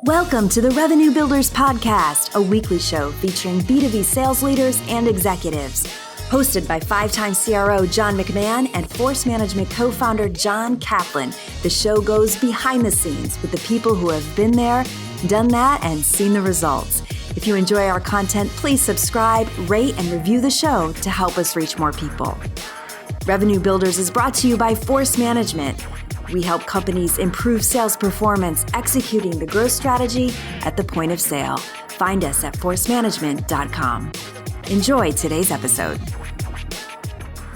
Welcome to the Revenue Builders Podcast, a weekly show featuring B2B sales leaders and executives. Hosted by five-time CRO John McMahon and Force Management co-founder John Kaplan, the show goes behind the scenes with the people who have been there, done that, and seen the results. If you enjoy our content, please subscribe, rate, and review the show to help us reach more people. Revenue Builders is brought to you by Force Management. We help companies improve sales performance, executing the growth strategy at the point of sale. Find us at forcemanagement.com. Enjoy today's episode.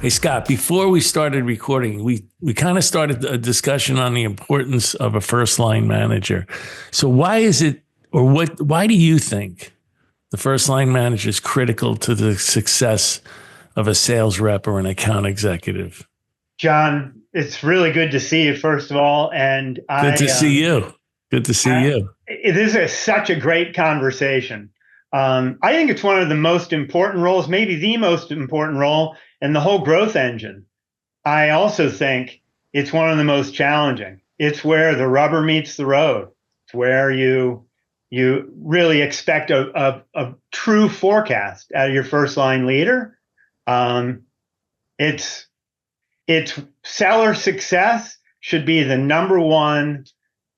Hey, Scott, before we started recording, we kind of started a discussion on the importance of a first line manager. So why is it, or why do you think the first line manager is critical to the success of a sales rep or an account executive? John, it's really good to see you, first of all. And Good to see you. Good to see you. This is such a great conversation. I think it's one of the most important roles, maybe the most important role in the whole growth engine. I also think it's one of the most challenging. It's where the rubber meets the road. It's where you really expect a true forecast out of your first line leader. It's seller success should be the number one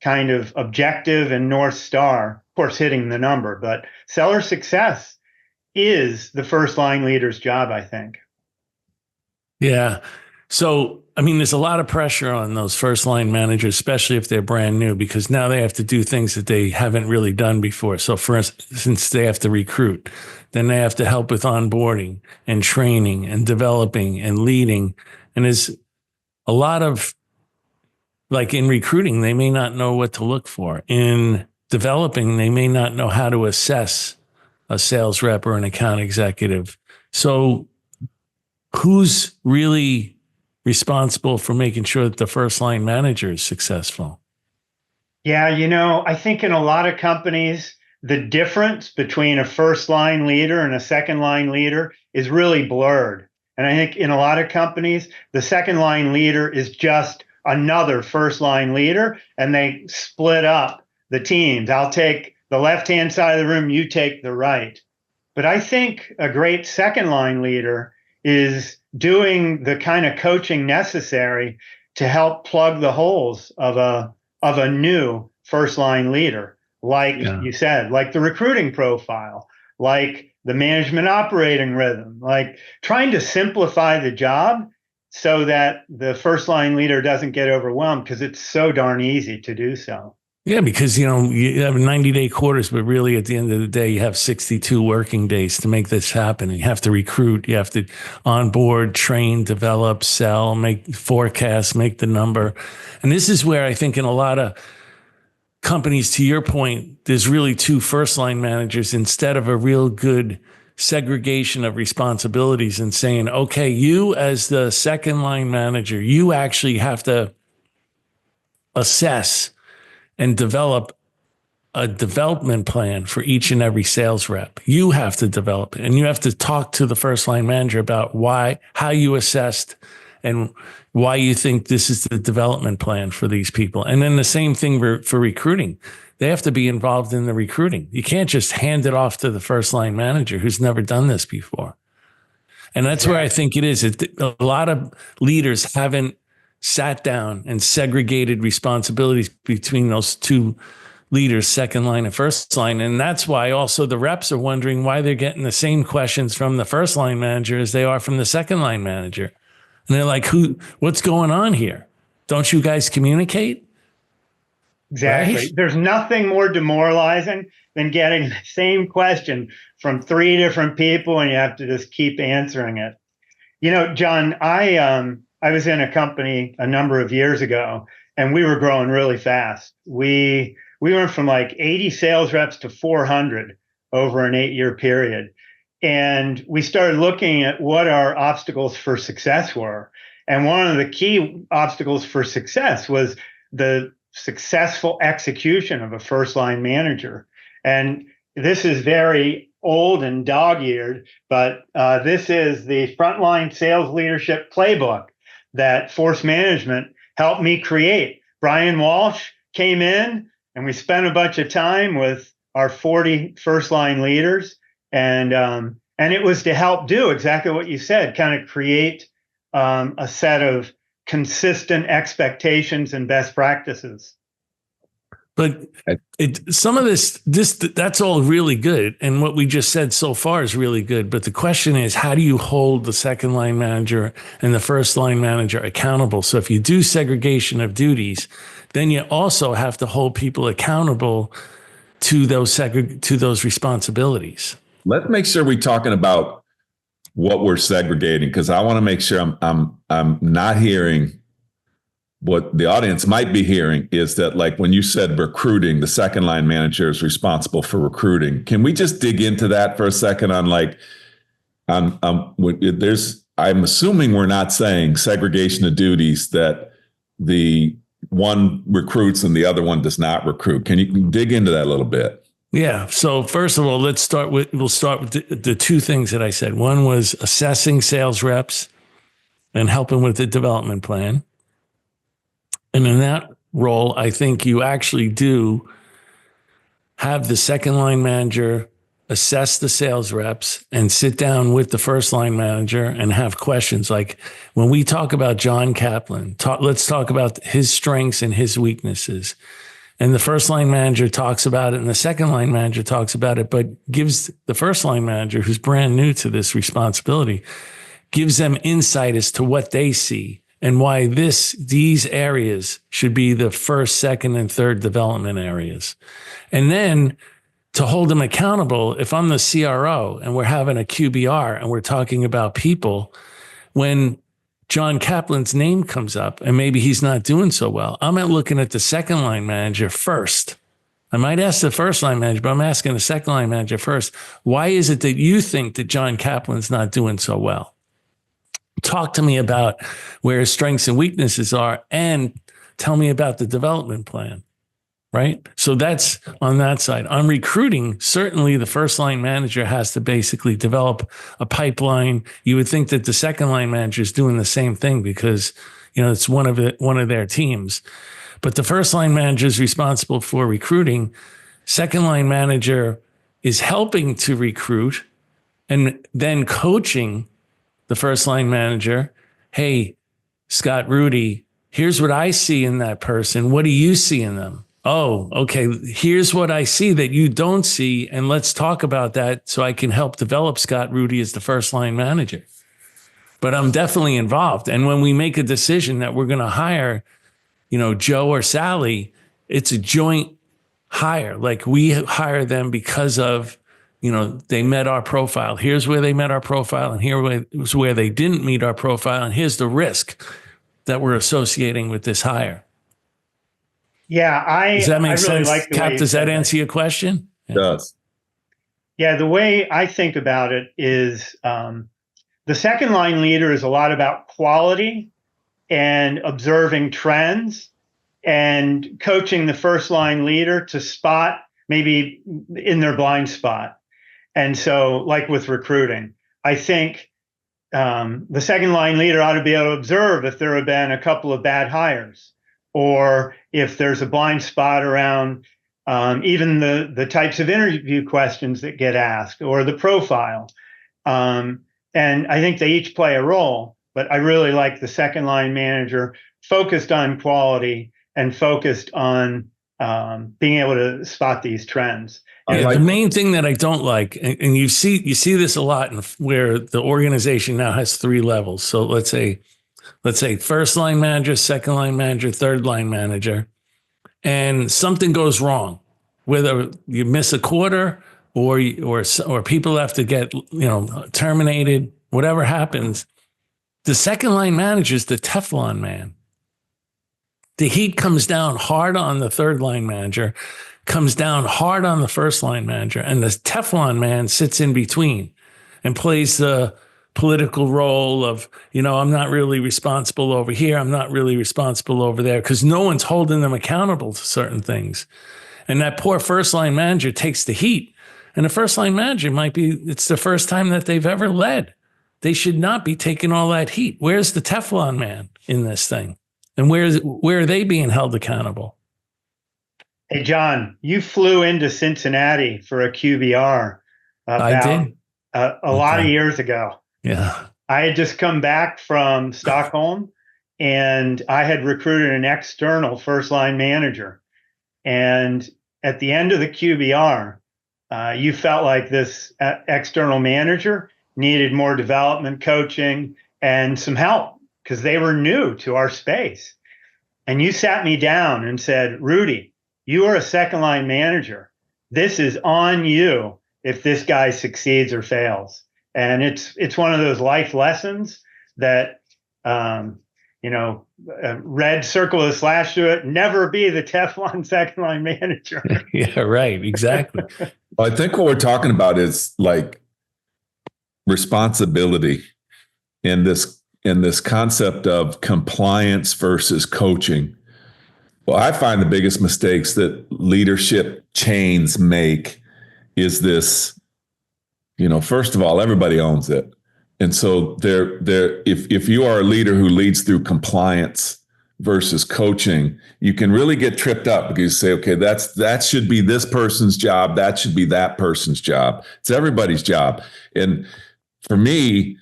kind of objective and North Star, of course, hitting the number, but seller success is the first line leader's job, I think. Yeah. So, I mean, there's a lot of pressure on those first line managers, especially if they're brand new, because now they have to do things that they haven't really done before. So for instance, they have to recruit, then they have to help with onboarding and training and developing and leading. And there's a lot of, like in recruiting, they may not know what to look for. In developing, they may not know how to assess a sales rep or an account executive. So who's really responsible for making sure that the first line manager is successful? Yeah, I think in a lot of companies, the difference between a first line leader and a second line leader is really blurred. And I think in a lot of companies, the second line leader is just another first line leader, and they split up the teams. I'll take the left-hand side of the room, you take the right. But I think a great second line leader is doing the kind of coaching necessary to help plug the holes of a new first line leader, like you said, like the recruiting profile, like the management operating rhythm, like trying to simplify the job so that the first line leader doesn't get overwhelmed, because it's so darn easy to do so. Yeah, because, you have 90-day quarters, but really at the end of the day, you have 62 working days to make this happen. You have to recruit, you have to onboard, train, develop, sell, make forecasts, make the number. And this is where I think in a lot of companies, to your point, there's really two first line managers instead of a real good segregation of responsibilities and saying, okay, you as the second line manager, you actually have to assess and develop a development plan for each and every sales rep. You have to develop it, and you have to talk to the first line manager about how you assessed and why you think this is the development plan for these people. And then the same thing for recruiting. They have to be involved in the recruiting. You can't just hand it off to the first line manager who's never done this before. And that's where I think it is. A lot of leaders haven't sat down and segregated responsibilities between those two leaders, second line and first line. And that's why also the reps are wondering why they're getting the same questions from the first line manager as they are from the second line manager. And they're like, what's going on here? Don't you guys communicate? Exactly. Right? There's nothing more demoralizing than getting the same question from three different people, and you have to just keep answering it. John, I was in a company a number of years ago, and we were growing really fast. We went from like 80 sales reps to 400 over an 8-year period. And we started looking at what our obstacles for success were. And one of the key obstacles for success was the successful execution of a first line manager. And this is very old and dog-eared, but this is the frontline sales leadership playbook that Force Management helped me create. Brian Walsh came in And we spent a bunch of time with our 40 first line leaders. And it was to help do exactly what you said, kind of create a set of consistent expectations and best practices. But some of that's all really good. And what we just said so far is really good. But the question is, how do you hold the second line manager and the first line manager accountable? So if you do segregation of duties, then you also have to hold people accountable to those responsibilities. Let's make sure we're talking about what we're segregating, because I want to make sure I'm not hearing what the audience might be hearing is that, like, when you said recruiting, the second line manager is responsible for recruiting. Can we just dig into that for a second on I'm assuming we're not saying segregation of duties that the one recruits and the other one does not recruit. Can you dig into that a little bit? Yeah. So first of all, we'll start with the two things that I said. One was assessing sales reps and helping with the development plan. And in that role, I think you actually do have the second line manager assess the sales reps and sit down with the first line manager and have questions. Like when we talk about John Kaplan, let's talk about his strengths and his weaknesses. And the first line manager talks about it and the second line manager talks about it, but gives the first line manager, who's brand new to this responsibility, gives them insight as to what they see and why these areas should be the first, second, and third development areas. And then to hold them accountable, if I'm the CRO and we're having a QBR and we're talking about people, when John Kaplan's name comes up and maybe he's not doing so well, I'm not looking at the second line manager first. I might ask the first line manager, but I'm asking the second line manager first. Why is it that you think that John Kaplan's not doing so well? Talk to me about where his strengths and weaknesses are and tell me about the development plan, right? So that's on that side. On recruiting, certainly the first line manager has to basically develop a pipeline. You would think that the second line manager is doing the same thing because, it's one of their teams. But the first line manager is responsible for recruiting. Second line manager is helping to recruit and then coaching the first line manager. Hey, Scott Rudy, here's what I see in that person. What do you see in them? Oh, okay. Here's what I see that you don't see. And let's talk about that so I can help develop Scott Rudy as the first line manager. But I'm definitely involved. And when we make a decision that we're going to hire, Joe or Sally, it's a joint hire. Like we hire them because of, they met our profile. Here's where they met our profile. And here's where they didn't meet our profile. And here's the risk that we're associating with this hire. Yeah, does that make really sense? Like Cap, does that answer your question? It does. Yeah, the way I think about it is the second line leader is a lot about quality and observing trends and coaching the first line leader to spot maybe in their blind spot. And so, like with recruiting, I think the second line leader ought to be able to observe if there have been a couple of bad hires, or if there's a blind spot around even the types of interview questions that get asked or the profile. And I think they each play a role, but I really like the second line manager focused on quality and focused on being able to spot these trends. The main thing that I don't like, and you see this a lot where the organization now has 3 levels. So let's say first line manager, second line manager, third line manager, and something goes wrong, whether you miss a quarter or people have to get terminated, whatever happens. The second line manager is the Teflon man. The heat comes down hard on the third line manager, comes down hard on the first line manager, and the Teflon man sits in between and plays the political role of, I'm not really responsible over here. I'm not really responsible over there, because no one's holding them accountable to certain things. And that poor first line manager takes the heat. And the first line manager it's the first time that they've ever led. They should not be taking all that heat. Where's the Teflon man in this thing? And where are they being held accountable? Hey, John, you flew into Cincinnati for a QBR I about did. a lot of years ago. Yeah. I had just come back from Stockholm and I had recruited an external first line manager. And at the end of the QBR, you felt like this external manager needed more development coaching and some help because they were new to our space. And you sat me down and said, Rudy, you are a second line manager. This is on you if this guy succeeds or fails. And it's one of those life lessons that, red circle a slash to it, never be the Teflon second line manager. Yeah, right. Exactly. Well, I think what we're talking about is like responsibility in this concept of compliance versus coaching. Well, I find the biggest mistakes that leadership chains make is this, first of all, everybody owns it. And so if you are a leader who leads through compliance versus coaching, you can really get tripped up because you say, okay, that should be this person's job. That should be that person's job. It's everybody's job. And for me,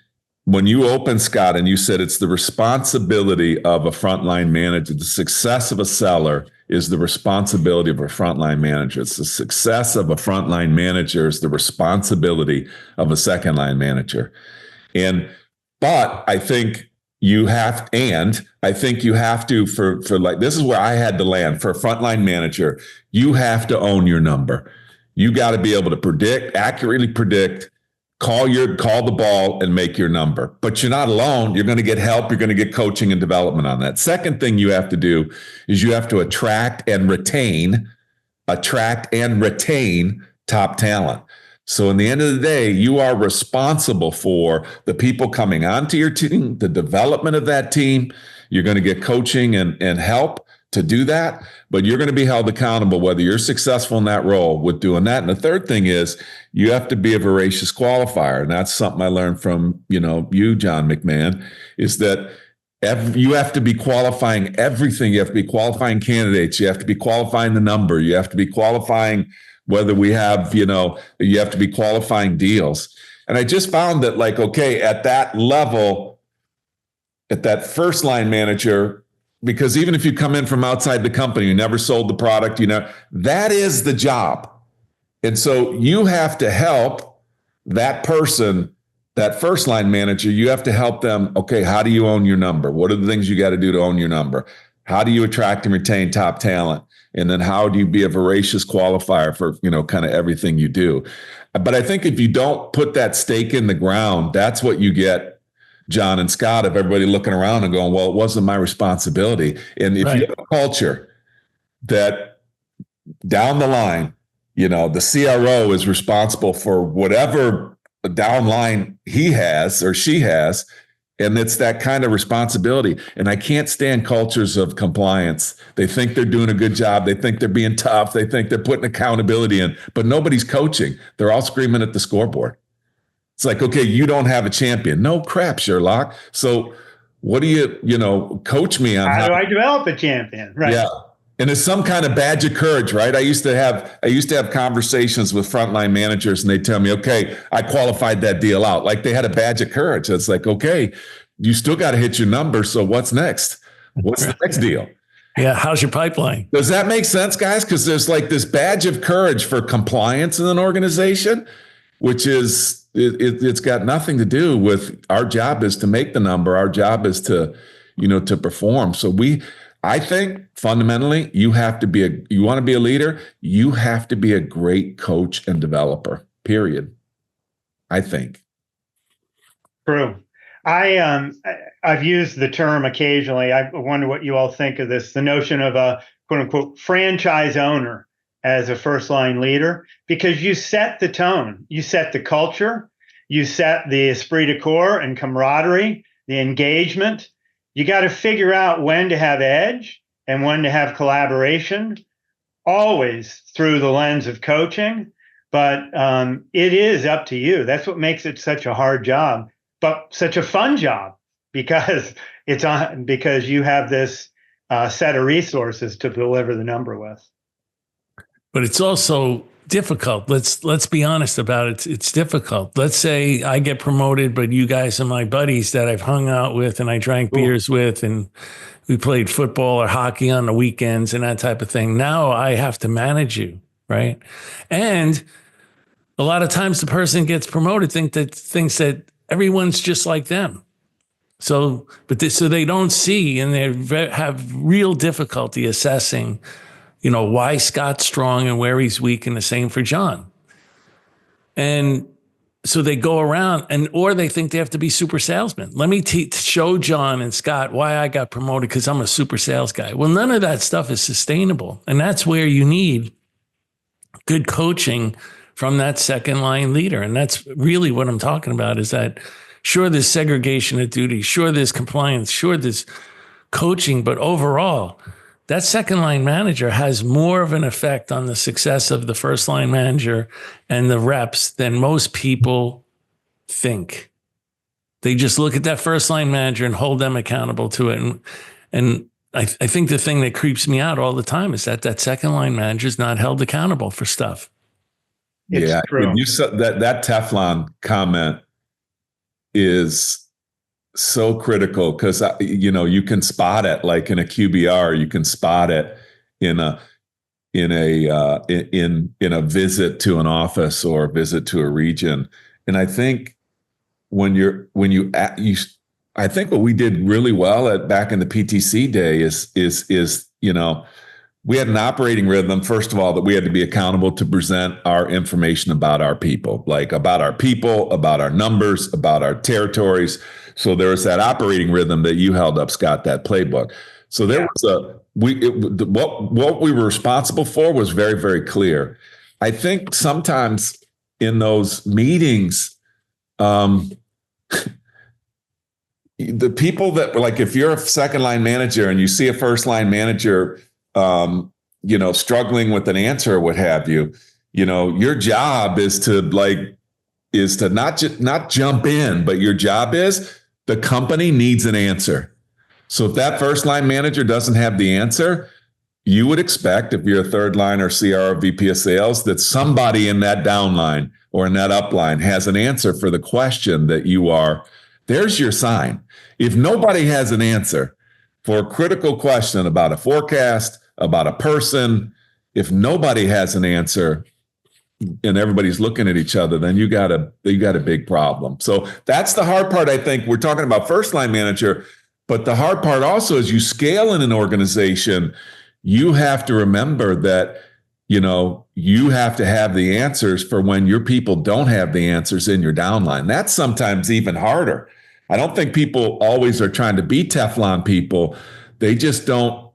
when you opened, Scott, and you said it's the responsibility of a frontline manager, the success of a seller is the responsibility of a frontline manager. It's the success of a frontline manager is the responsibility of a second line manager. But I think you have to, for like, this is where I had to land for a frontline manager, you have to own your number. You got to be able to accurately predict, call the ball and make your number. But you're not alone. You're going to get help. You're going to get coaching and development on that. Second thing you have to do is you have to attract and retain top talent. So in the end of the day, you are responsible for the people coming onto your team, the development of that team. You're going to get coaching and help to do that, but you're going to be held accountable whether you're successful in that role with doing that. And the third thing is you have to be a voracious qualifier. And that's something I learned from, you, John McMahon, is that you have to be qualifying everything. You have to be qualifying candidates. You have to be qualifying the number. You have to be qualifying whether we have, you have to be qualifying deals. And I just found that at that level, at that first line manager, because even if you come in from outside the company, you never sold the product, that is the job. And so you have to help that person, that first line manager, you have to help them. Okay, how do you own your number? What are the things you got to do to own your number? How do you attract and retain top talent? And then how do you be a voracious qualifier for, kind of everything you do? But I think if you don't put that stake in the ground, that's what you get, John and Scott, of everybody looking around and going, well, it wasn't my responsibility. And if you have a culture that down the line, the CRO is responsible for whatever downline he has or she has, and it's that kind of responsibility. And I can't stand cultures of compliance. They think they're doing a good job. They think they're being tough. They think they're putting accountability in, but nobody's coaching. They're all screaming at the scoreboard. It's like, okay, you don't have a champion. No crap, Sherlock. So what do you, coach me on? How do I develop a champion? Right. Yeah. And it's some kind of badge of courage, right? I used to have conversations with frontline managers and they tell me, okay, I qualified that deal out. Like they had a badge of courage. It's like, okay, you still got to hit your number. So what's next? What's the next deal? Yeah. How's your pipeline? Does that make sense, guys? Because there's like this badge of courage for compliance in an organization, which is, it's got nothing to do with our job is to make the number. Our job is to, to perform. So I think fundamentally you want to be a leader, you have to be a great coach and developer, period. I think. True. I've used the term occasionally. I wonder what you all think of this, the notion of a quote unquote franchise owner as a first line leader, because you set the tone, you set the culture, you set the esprit de corps and camaraderie, the engagement. You got to figure out when to have edge and when to have collaboration, always through the lens of coaching. But it is up to you. That's what makes it such a hard job, but such a fun job, because because you have this set of resources to deliver the number with. But it's also difficult. Let's be honest about it. It's difficult. Let's say I get promoted, but you guys are my buddies that I've hung out with and I drank beers with, and we played football or hockey on the weekends and that type of thing. Now I have to manage you, right? And a lot of times the person gets promoted thinks that everyone's just like them. So they don't see, and they have real difficulty assessing, why Scott's strong and where he's weak, and the same for John. And so they go around or they think they have to be super salesmen. Let me show John and Scott why I got promoted because I'm a super sales guy. Well, none of that stuff is sustainable. And that's where you need good coaching from that second line leader. And that's really what I'm talking about, is that sure, there's segregation of duty. Sure, there's compliance. Sure, there's coaching. But overall, that second line manager has more of an effect on the success of the first line manager and the reps than most people think. They just look at that first line manager and hold them accountable to it. And I think the thing that creeps me out all the time is that second line manager is not held accountable for stuff. Yeah, when you said that Teflon comment is so critical, because you can spot it, like in a QBR, you can spot it in a visit to an office or a visit to a region. And I think I think what we did really well back in the PTC day is we had an operating rhythm, first of all, that we had to be accountable to present our information about our people, about our numbers, about our territories. So there was that operating rhythm that you held up, Scott, that playbook. So there was what we were responsible for was very, very clear. I think sometimes in those meetings, the people that were if you're a second line manager and you see a first line manager, struggling with an answer or what have you, your job is to not jump in, but your job is the company needs an answer. So if that first line manager doesn't have the answer, you would expect, if you're a third line or CR or VP of sales, that somebody in that down line or in that up line has an answer for the question that you are. There's your sign. If nobody has an answer for a critical question about a forecast, about a person, if nobody has an answer and everybody's looking at each other, then you got a big problem. So that's the hard part. I think we're talking about first line manager, but the hard part also is you scale in an organization, you have to remember that, you have to have the answers for when your people don't have the answers in your downline. That's sometimes even harder. I don't think people always are trying to be Teflon people. They just don't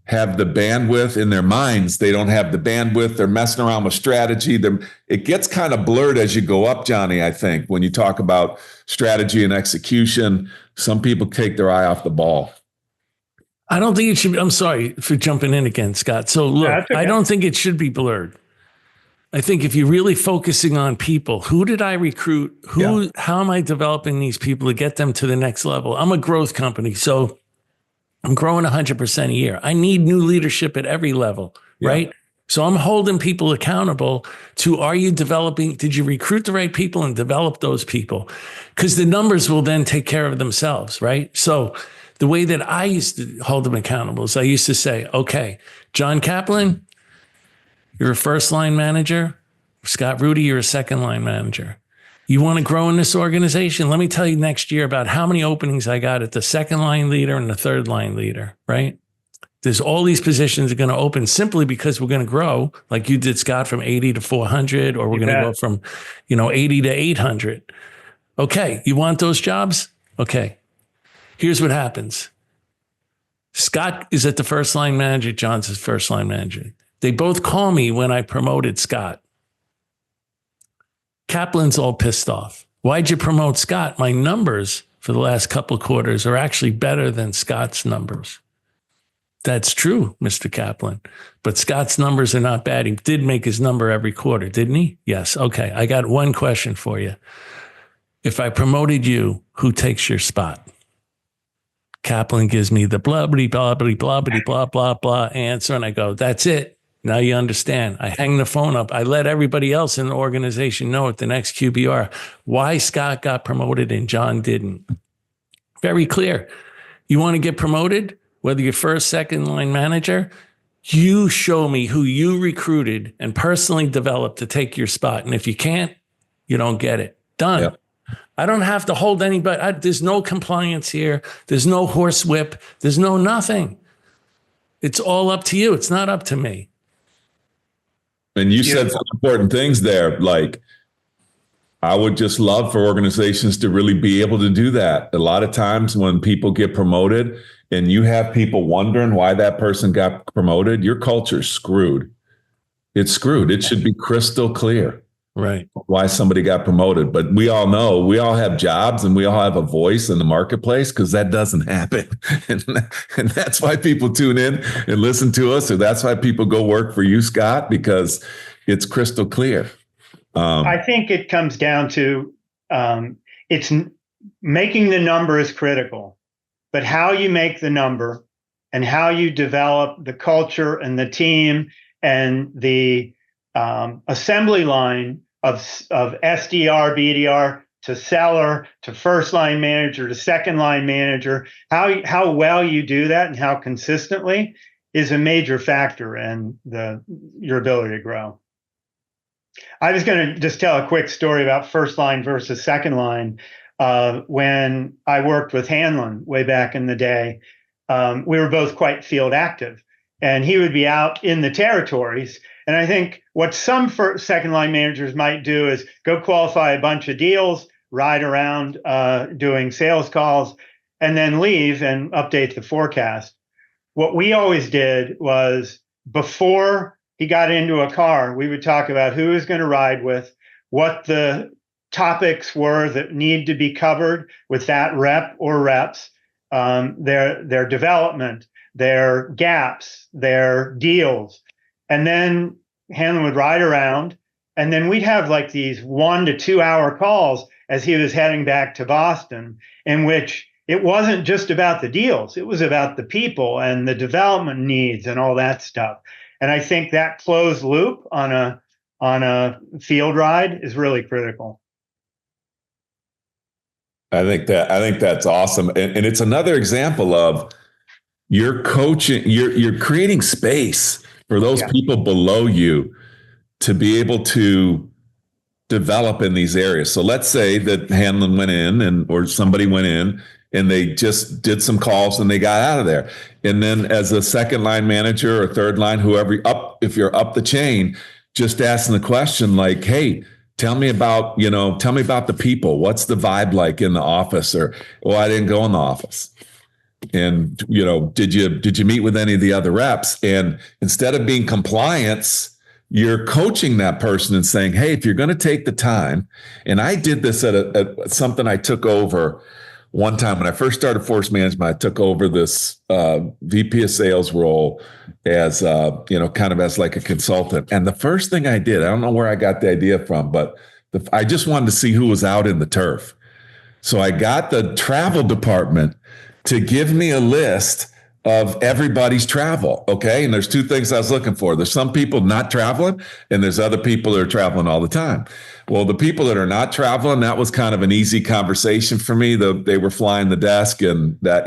have the bandwidth in their minds. They don't have the bandwidth. They're messing around with strategy. It gets kind of blurred as you go up, Johnny, I think, when you talk about strategy and execution. Some people take their eye off the ball. I don't think it should be. I'm sorry for jumping in again, Scott. So look, okay. I don't think it should be blurred. I think if you're really focusing on people, who did I recruit? How am I developing these people to get them to the next level? I'm a growth company, so I'm growing 100% a year. I need new leadership at every level, right? So I'm holding people accountable to, are you developing, did you recruit the right people and develop those people? Because the numbers will then take care of themselves, right? So the way that I used to hold them accountable is I used to say, okay, John Kaplan, you're a first line manager. Scott Rudy, you're a second line manager. You want to grow in this organization? Let me tell you next year about how many openings I got at the second line leader and the third line leader, right? There's all these positions are going to open simply because we're going to grow, like you did, Scott, from 80 to 400, or we're going to go from, 80 to 800. Okay, you want those jobs? Okay, here's what happens. Scott is at the first line manager. John's his first line manager. They both call me when I promoted Scott. Kaplan's all pissed off. Why'd you promote Scott? My numbers for the last couple of quarters are actually better than Scott's numbers. That's true, Mr. Kaplan. But Scott's numbers are not bad. He did make his number every quarter, didn't he? Yes. Okay. I got one question for you. If I promoted you, who takes your spot? Kaplan gives me the blah, blah, blah, blah, blah, blah, blah, blah answer. And I go, that's it. Now you understand. I hang the phone up. I let everybody else in the organization know at the next QBR why Scott got promoted and John didn't. Very clear. You want to get promoted, whether you're first, second line manager, you show me who you recruited and personally developed to take your spot. And if you can't, you don't get it. Done. Yep. I don't have to hold anybody. There's no compliance here. There's no horsewhip. There's no nothing. It's all up to you. It's not up to me. And you said some important things there. Like, I would just love for organizations to really be able to do that. A lot of times when people get promoted and you have people wondering why that person got promoted, your culture's screwed. It's screwed. It should be crystal clear. Right. Why somebody got promoted. But we all know, we all have jobs and we all have a voice in the marketplace, because that doesn't happen. And that's why people tune in and listen to us. Or that's why people go work for you, Scott, because it's crystal clear. I think it comes down to it's making the number is critical, but how you make the number and how you develop the culture and the team and the assembly line of SDR, BDR to seller to first line manager to second line manager, how well you do that and how consistently is a major factor in your ability to grow. I was going to just tell a quick story about first line versus second line. When I worked with Hanlon way back in the day, we were both quite field active, and he would be out in the territories. And I think what some second line managers might do is go qualify a bunch of deals, ride around doing sales calls, and then leave and update the forecast. What we always did was, before he got into a car, we would talk about who he was going to ride with, what the topics were that need to be covered with that rep or reps, their development, their gaps, their deals. And then Hanlon would ride around, and then we'd have like these 1 to 2 hour calls as he was heading back to Boston, in which it wasn't just about the deals. It was about the people and the development needs and all that stuff. And I think that closed loop on a field ride is really critical. I think that's awesome. And it's another example of you're coaching, you're creating space for those people below you to be able to develop in these areas. So let's say that Hanlon went in or somebody went in and they just did some calls and they got out of there. And then as a second line manager or third line, if you're up the chain, just asking the question like, hey, tell me about the people. What's the vibe like in the office? Or, I didn't go in the office. And, did you meet with any of the other reps? And instead of being compliance, you're coaching that person and saying, hey, if you're going to take the time, and I did this at something I took over one time when I first started Force Management. I took over this VP of sales role as, kind of as like a consultant. And the first thing I did, I don't know where I got the idea from, but I just wanted to see who was out in the turf. So I got the travel department to give me a list of everybody's travel. Okay. And there's two things I was looking for. There's some people not traveling, and there's other people that are traveling all the time. Well, the people that are not traveling, that was kind of an easy conversation for me. They were flying the desk, and that,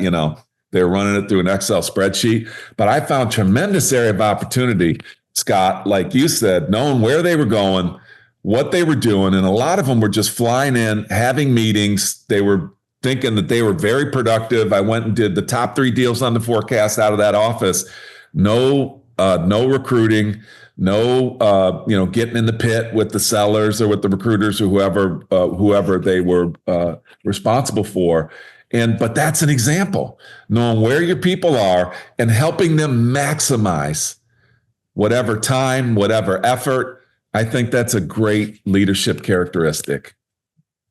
they were running it through an Excel spreadsheet. But I found tremendous area of opportunity, Scott, like you said, knowing where they were going, what they were doing. And a lot of them were just flying in, having meetings. They were thinking that they were very productive. I went and did the top 3 deals on the forecast out of that office. No recruiting, no, getting in the pit with the sellers or with the recruiters or whoever they were responsible for. But that's an example, knowing where your people are and helping them maximize whatever time, whatever effort. I think that's a great leadership characteristic.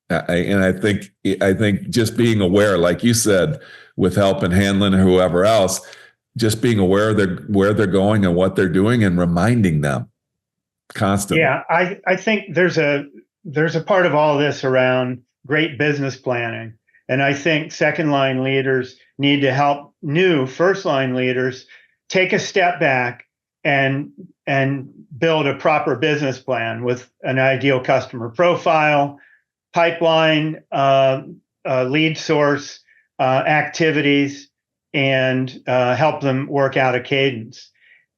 And I think just being aware, like you said, with help and Hanlon or whoever else, just being aware of where they're going and what they're doing and reminding them constantly. Yeah, I think there's a part of all this around great business planning. And I think second line leaders need to help new first line leaders take a step back and build a proper business plan with an ideal customer profile, pipeline, lead source, activities, and help them work out a cadence.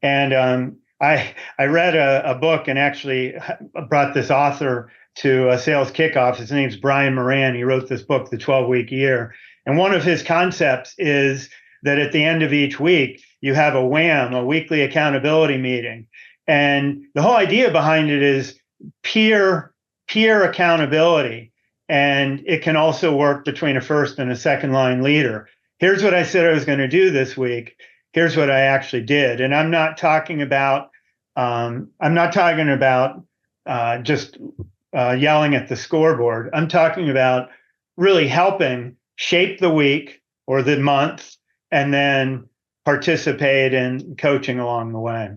And I read a book and actually brought this author to a sales kickoff. His name's Brian Moran. He wrote this book, The 12-Week Year. And one of his concepts is that at the end of each week, you have a WHAM, a weekly accountability meeting. And the whole idea behind it is peer accountability. And it can also work between a first and a second line leader. Here's what I said I was going to do this week. Here's what I actually did. And I'm not talking about just yelling at the scoreboard. I'm talking about really helping shape the week or the month, and then participate in coaching along the way.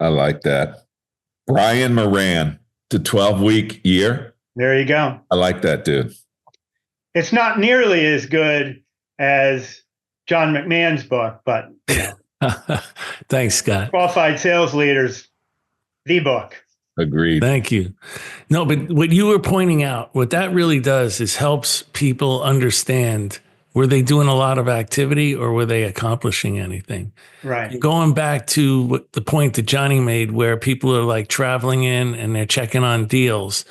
I like that. Brian Moran, the 12-week year. There you go. I like that, dude. It's not nearly as good as John McMahon's book, but thanks, Scott. Qualified Sales Leaders, the book. Agreed. Thank you. No, but what you were pointing out, what that really does is helps people understand, were they doing a lot of activity or were they accomplishing anything? Right. And going back to the point that Johnny made, where people are like traveling in and they're checking on deals.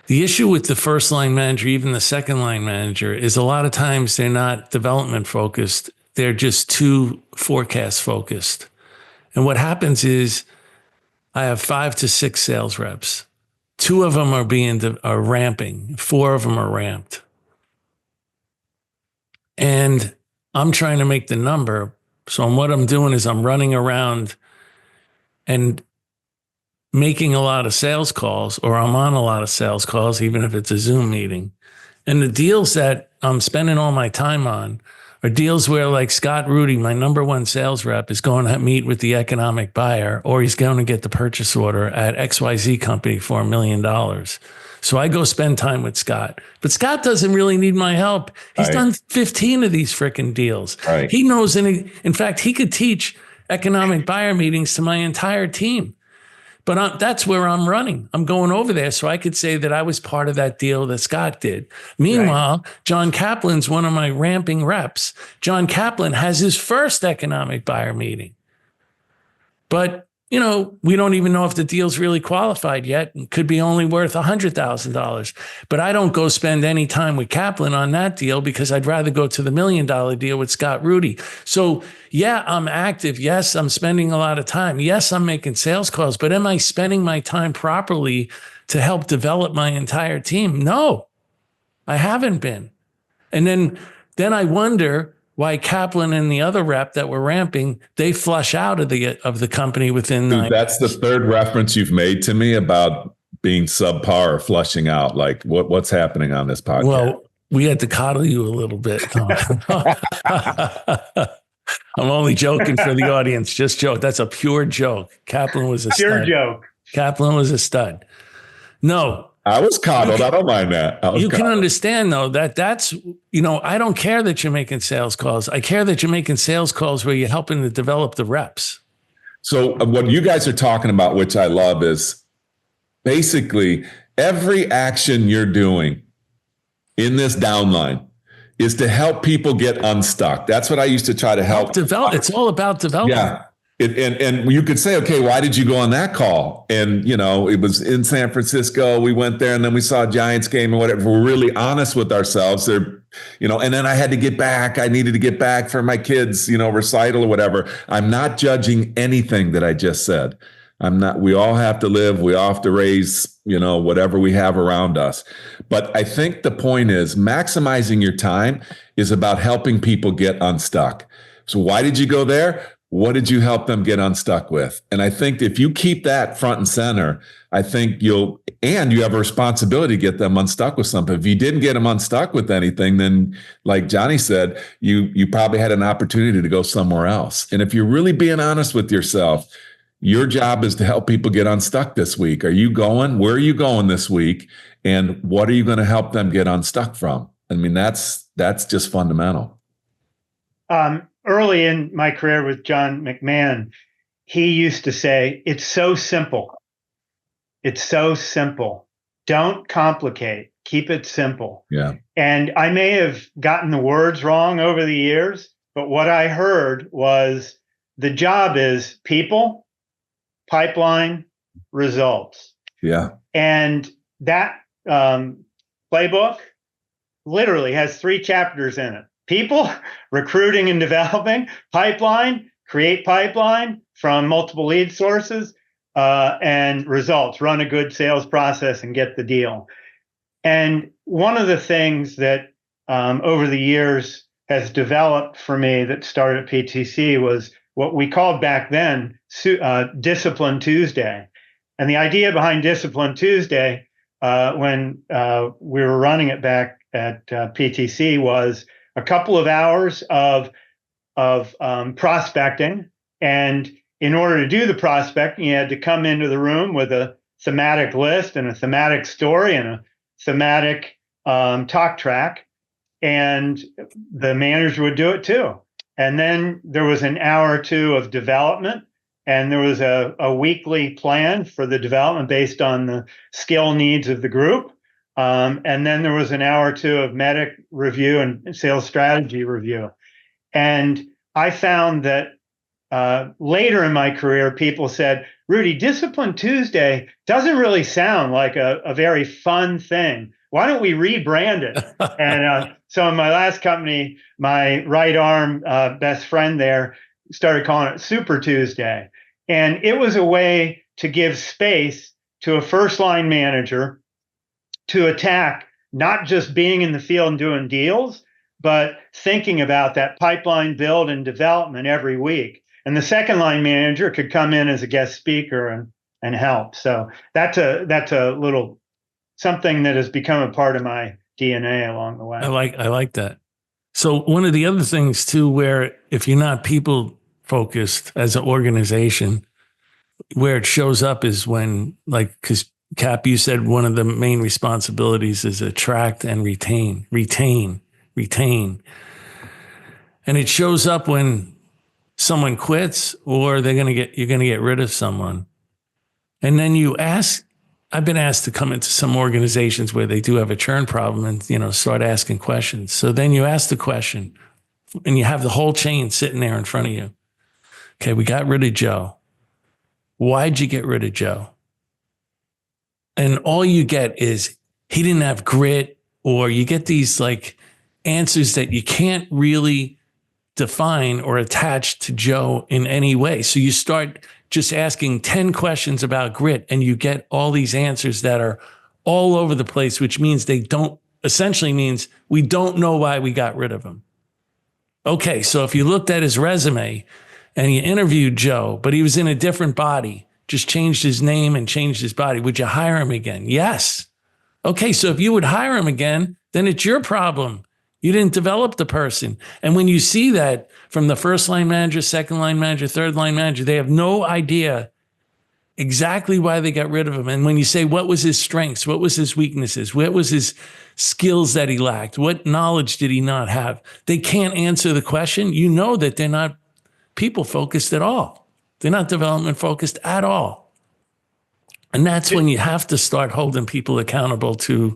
The issue with the first line manager, even the second line manager, is a lot of times they're not development focused. They're just too forecast focused. And what happens is I have 5 to 6 sales reps. 2 of them are ramping. 4 of them are ramped. And I'm trying to make the number. So what I'm doing is I'm running around and making a lot of sales calls, or I'm on a lot of sales calls, even if it's a Zoom meeting. And the deals that I'm spending all my time on are deals where, like Scott Rudy, my number 1 sales rep, is going to meet with the economic buyer, or he's going to get the purchase order at XYZ company for $1 million. So I go spend time with Scott. But Scott doesn't really need my help. He's done 15 of these frickin' deals. Right. He knows, in fact, he could teach economic buyer meetings to my entire team. But that's where I'm running. I'm going over there so I could say that I was part of that deal that Scott did. Meanwhile, John Kaplan's one of my ramping reps. John Kaplan has his first economic buyer meeting. But, we don't even know if the deal's really qualified yet. It could be only worth $100,000. But I don't go spend any time with Kaplan on that deal because I'd rather go to the $1 million deal with Scott Rudy. So yeah, I'm active. Yes, I'm spending a lot of time. Yes, I'm making sales calls, but am I spending my time properly to help develop my entire team? No, I haven't been. And then I wonder why Kaplan and the other rep that were ramping, they flush out of the company within 9 That's the third reference you've made to me about being subpar or flushing out. Like what's happening on this podcast? Well, we had to coddle you a little bit. I'm only joking for the audience. Just joke. That's a pure joke. Kaplan was a pure stud. joke. Kaplan was a stud. No. I was coddled. I don't mind that. You can understand, though, that's, I don't care that you're making sales calls. I care that you're making sales calls where you're helping to develop the reps. So what you guys are talking about, which I love, is basically every action you're doing in this downline is to help people get unstuck. That's what I used to try to help develop. It's all about development. Yeah. And you could say, okay, why did you go on that call? And, it was in San Francisco. We went there and then we saw a Giants game and whatever. We're really honest with ourselves. And then I had to get back. I needed to get back for my kids, recital or whatever. I'm not judging anything that I just said. We all have to live. We all have to raise, whatever we have around us. But I think the point is maximizing your time is about helping people get unstuck. So why did you go there? What did you help them get unstuck with? And I think if you keep that front and center, I think you have a responsibility to get them unstuck with something. If you didn't get them unstuck with anything, then like Johnny said, you probably had an opportunity to go somewhere else. And if you're really being honest with yourself, your job is to help people get unstuck this week. Where are you going this week? And what are you going to help them get unstuck from? I mean, that's just fundamental. Early in my career with John McMahon, he used to say, it's so simple. It's so simple. Don't complicate. Keep it simple. Yeah. And I may have gotten the words wrong over the years, but what I heard was the job is people, pipeline, results. Yeah. And that playbook literally has 3 chapters in it. People, recruiting and developing, pipeline, create pipeline from multiple lead sources, and results, run a good sales process and get the deal. And one of the things that over the years has developed for me that started at PTC was what we called back then Discipline Tuesday. And the idea behind Discipline Tuesday, when we were running it back at PTC, was a couple of hours of prospecting. And in order to do the prospecting, you had to come into the room with a thematic list and a thematic story and a thematic talk track. And the manager would do it too. And then there was an hour or two of development. And there was a weekly plan for the development based on the skill needs of the group. And then there was an hour or two of medic review and sales strategy review. And I found that later in my career, people said, Rudy, Discipline Tuesday doesn't really sound like a very fun thing. Why don't we rebrand it? And so in my last company, my right arm best friend there started calling it Super Tuesday. And it was a way to give space to a first line manager to attack not just being in the field and doing deals, but thinking about that pipeline build and development every week. And the second line manager could come in as a guest speaker and help. So that's a little something that has become a part of my DNA along the way. I like that. So one of the other things too, where if you're not people focused as an organization, where it shows up is when, like, because Cap, you said one of the main responsibilities is attract and retain. And it shows up when someone quits or you're going to get rid of someone. And then I've been asked to come into some organizations where they do have a churn problem and, start asking questions. So then you ask the question and you have the whole chain sitting there in front of you. Okay, we got rid of Joe. Why'd you get rid of Joe? And all you get is he didn't have grit, or you get these like answers that you can't really define or attach to Joe in any way. So you start just asking 10 questions about grit and you get all these answers that are all over the place, which means essentially means we don't know why we got rid of him. Okay, so if you looked at his resume and you interviewed Joe, but he was in a different body, just changed his name and changed his body, would you hire him again? Yes. Okay, so if you would hire him again, then it's your problem. You didn't develop the person. And when you see that from the first line manager, second line manager, third line manager, they have no idea exactly why they got rid of him. And when you say, what was his strengths? What was his weaknesses? What was his skills that he lacked? What knowledge did he not have? They can't answer the question. You know that they're not people focused at all. They're not development focused at all. And that's when you have to start holding people accountable to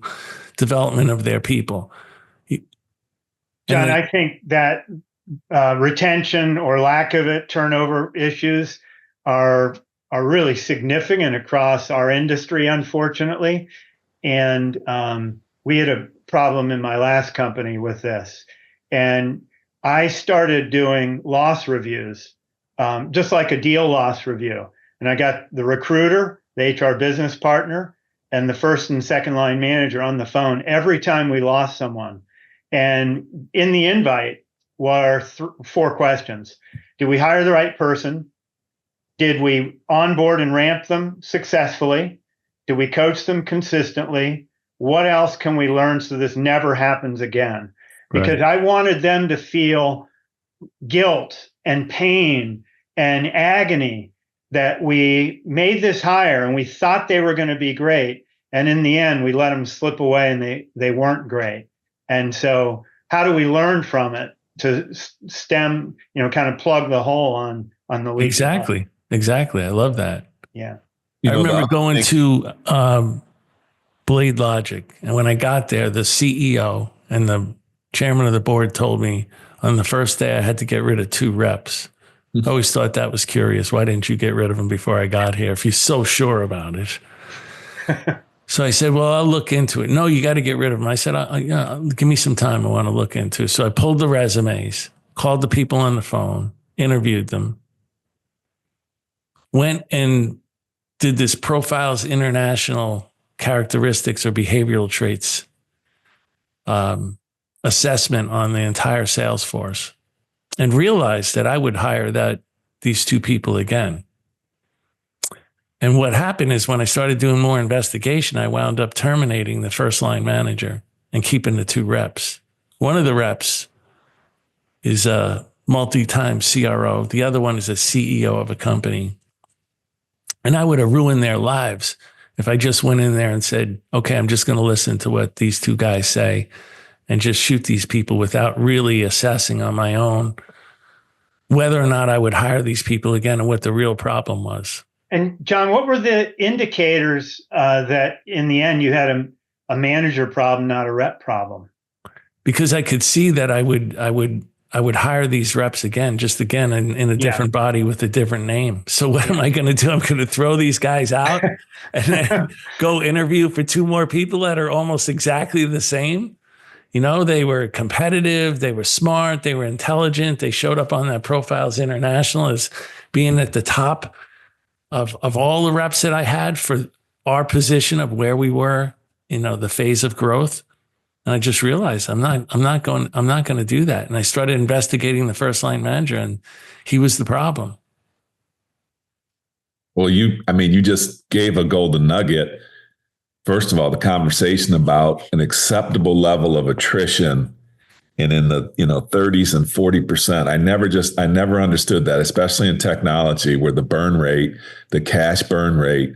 development of their people. John, I think that retention or lack of it, turnover issues are really significant across our industry, unfortunately. And we had a problem in my last company with this. And I started doing loss reviews, just like a deal loss review. And I got the recruiter, the HR business partner, and the first and second line manager on the phone every time we lost someone. And in the invite were 4 questions. Did we hire the right person? Did we onboard and ramp them successfully? Did we coach them consistently? What else can we learn so this never happens again? Because I wanted them to feel guilt and pain and agony that we made this hire and we thought they were going to be great. And in the end, we let them slip away and they weren't great. And so how do we learn from it to stem, kind of plug the hole on the leak? Exactly. Exactly. I love that. Yeah. I remember going to Blade Logic, and when I got there, the CEO and the chairman of the board told me on the first day I had to get rid of 2 reps. I always thought that was curious. Why didn't you get rid of them before I got here if you're so sure about it? So I said, well, I'll look into it. No, you got to get rid of them. I said, give me some time. I want to look into it. So I pulled the resumes, called the people on the phone, interviewed them, went and did this Profiles International Characteristics or Behavioral Traits assessment on the entire sales force, and realized that I would hire these 2 people again. And what happened is when I started doing more investigation, I wound up terminating the first line manager and keeping the 2 reps. One of the reps is a multi-time CRO. The other one is a CEO of a company. And I would have ruined their lives if I just went in there and said, okay, I'm just going to listen to what these 2 guys say and just shoot these people without really assessing on my own whether or not I would hire these people again and what the real problem was. And John, what were the indicators that in the end you had a manager problem, not a rep problem? Because I could see that I would hire these reps again in a different body with a different name. So what am I going to do? I'm going to throw these guys out and then go interview for 2 more people that are almost exactly the same. You know, they were competitive, they were smart, they were intelligent. They showed up on that Profiles International as being at the top of all the reps that I had for our position of where we were, the phase of growth. And I just realized I'm not going to do that. And I started investigating the first line manager, and he was the problem. Well, you just gave a golden nugget. First of all, the conversation about an acceptable level of attrition and in the 30s and 40%. I never understood that, especially in technology where the burn rate, the cash burn rate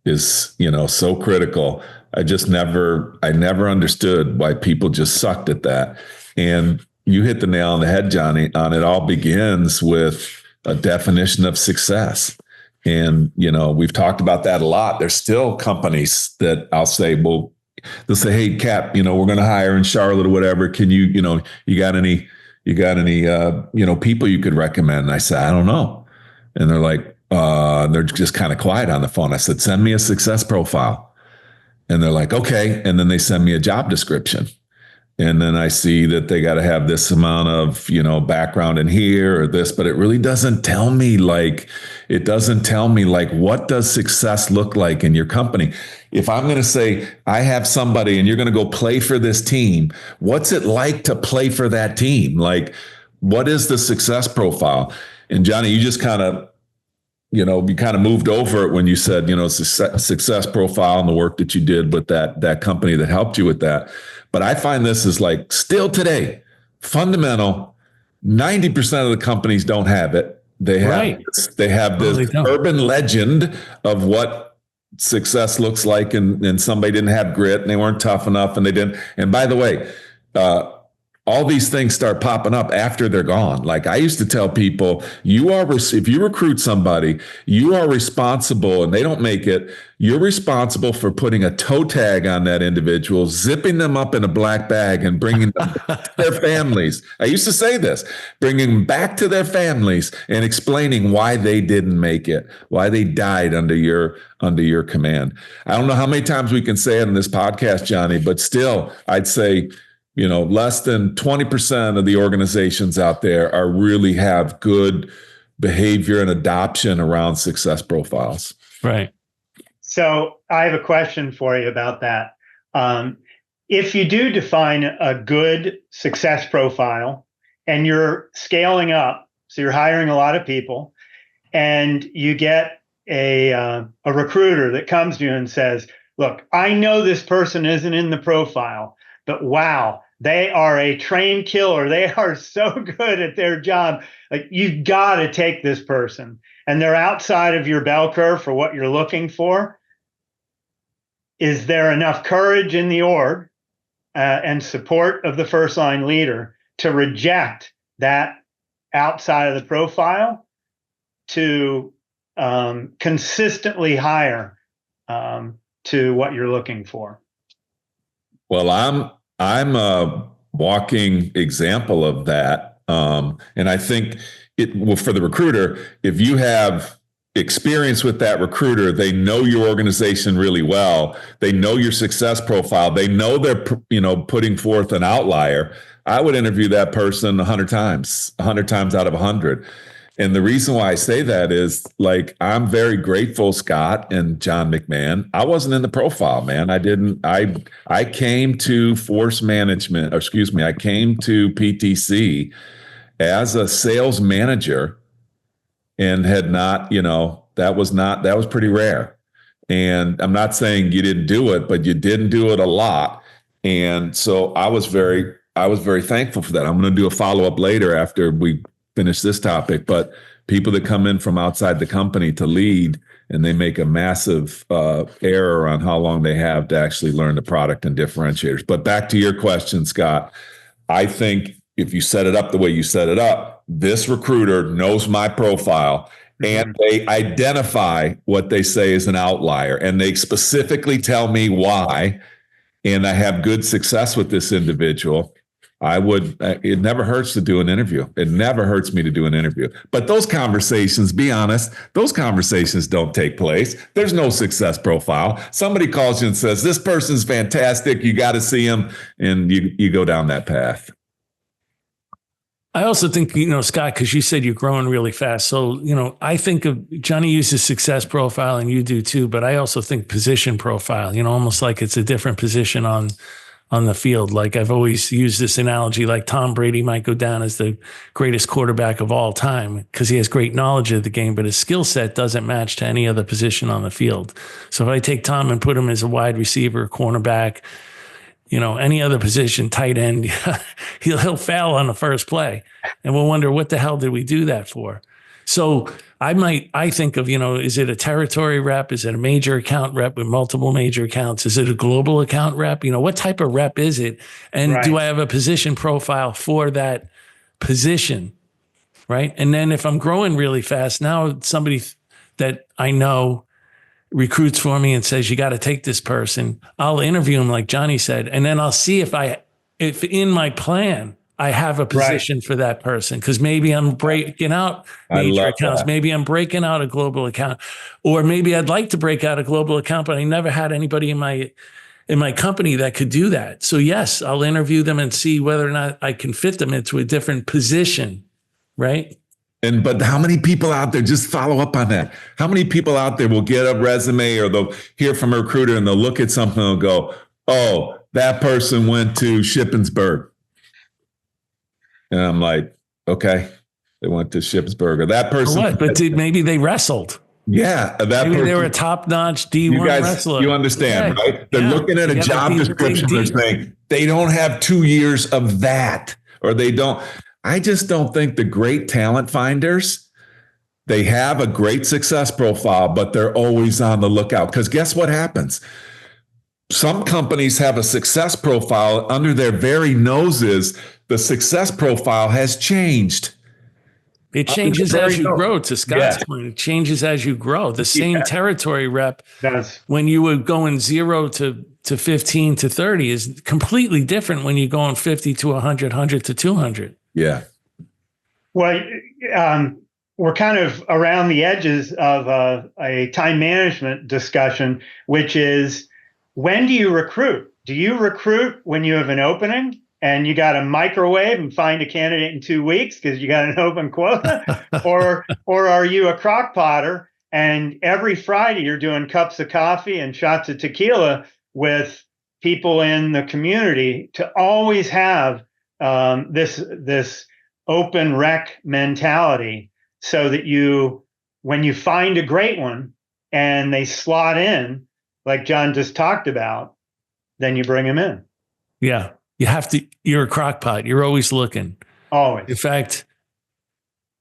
is, so critical. I never understood why people just sucked at that. And you hit the nail on the head, Johnny, on it all begins with a definition of success. And, we've talked about that a lot. There's still companies that I'll say, well, they'll say, hey, Cap, we're going to hire in Charlotte or whatever. Can you got any people you could recommend? And I said, I don't know. And they're like, they're just kind of quiet on the phone. I said, send me a success profile. And they're like, okay. And then they send me a job description. And then I see that they got to have this amount of, background in here or this, but it really doesn't tell me what does success look like in your company? If I'm going to say I have somebody and you're going to go play for this team, what's it like to play for that team? Like, what is the success profile? And Johnny, you just kind of, you kind of moved over it when you said, success profile and the work that you did with that company that helped you with that. But I find this is like still today, fundamental. 90% of the companies don't have it. They have this urban legend of what success looks like, and somebody didn't have grit and they weren't tough enough and they didn't. And by the way, all these things start popping up after they're gone. Like I used to tell people, if you recruit somebody, you are responsible and they don't make it, you're responsible for putting a toe tag on that individual, zipping them up in a black bag and bringing them to their families. I used to say this, bringing them back to their families and explaining why they didn't make it, why they died under your command. I don't know how many times we can say it in this podcast, Johnny, but still, I'd say, less than 20% of the organizations out there really have good behavior and adoption around success profiles. Right. So I have a question for you about that. If you do define a good success profile and you're scaling up, so you're hiring a lot of people, and you get a recruiter that comes to you and says, look, I know this person isn't in the profile, but wow, they are a trained killer. They are so good at their job. Like, you've got to take this person. And they're outside of your bell curve for what you're looking for. Is there enough courage in the org and support of the first line leader to reject that outside of the profile to consistently higher to what you're looking for. Well, I'm a walking example of that. And I think for the recruiter, if you have experience with that recruiter, they know your organization really well. They know your success profile. They know they're, putting forth an outlier. I would interview that person 100 times out of 100. And the reason why I say that is, like, I'm very grateful, Scott and John McMahon. I wasn't in the profile, man. I came to I came to PTC as a sales manager and had not, that was pretty rare. And I'm not saying you didn't do it, but you didn't do it a lot. And so I was very thankful for that. I'm going to do a follow-up later after we finish this topic, but people that come in from outside the company to lead, and they make a massive error on how long they have to actually learn the product and differentiators. But back to your question, Scott, I think if you set it up the way you set it up, this recruiter knows my profile, and they identify what they say is an outlier, and they specifically tell me why, and I have good success with this individual. It never hurts to do an interview. It never hurts me to do an interview. But those conversations, be honest, those conversations don't take place. There's no success profile. Somebody calls you and says, this person's fantastic, you got to see him, and you go down that path. I also think, Scott, because you said you're growing really fast. So, I think of Johnny uses success profile, and you do too, but I also think position profile, almost like it's a different position on the field. Like, I've always used this analogy, like Tom Brady might go down as the greatest quarterback of all time because he has great knowledge of the game, but his skill set doesn't match to any other position on the field. So if I take Tom and put him as a wide receiver, cornerback, any other position, tight end, he'll fail on the first play. And we'll wonder, what the hell did we do that for? So I think of, is it a territory rep? Is it a major account rep with multiple major accounts? Is it a global account rep? What type of rep is it? And do I have a position profile for that position? Right. And then if I'm growing really fast, now somebody that I know recruits for me and says, you got to take this person. I'll interview him, like Johnny said, and then I'll see if in my plan, I have a position for that person, because maybe I'm breaking out major accounts. Maybe I'm breaking out a global account, or maybe I'd like to break out a global account, but I never had anybody in my company that could do that. So yes, I'll interview them and see whether or not I can fit them into a different position. Right. But how many people out there, just follow up on that, how many people out there will get a resume, or they'll hear from a recruiter and they'll look at something and go, oh, that person went to Shippensburg. And I'm like, okay, they went to Shippensburg. Or that person. What? But maybe they wrestled. Yeah. Maybe they were a top-notch D1 wrestler. You understand, right? They're looking at a job description. They're saying they don't have 2 years of that, or they don't. I just don't think the great talent finders, they have a great success profile, but they're always on the lookout. Because guess what happens? Some companies have a success profile under their very noses. The success profile has changed. It changes as you grow, to Scott's point. It changes as you grow. The same territory rep, when you were going 0 to 15 to 30, is completely different when you're going 50 to 100, 100 to 200. Yeah. Well, we're kind of around the edges of a time management discussion, which is, when do you recruit? Do you recruit when you have an opening and you got to microwave and find a candidate in 2 weeks because you got an open quota? or are you a crock potter, and every Friday you're doing cups of coffee and shots of tequila with people in the community to always have this open rec mentality, so that when you find a great one and they slot in, like John just talked about, then you bring them in. Yeah. You have to, you're a crock pot. You're always looking. Always. In fact,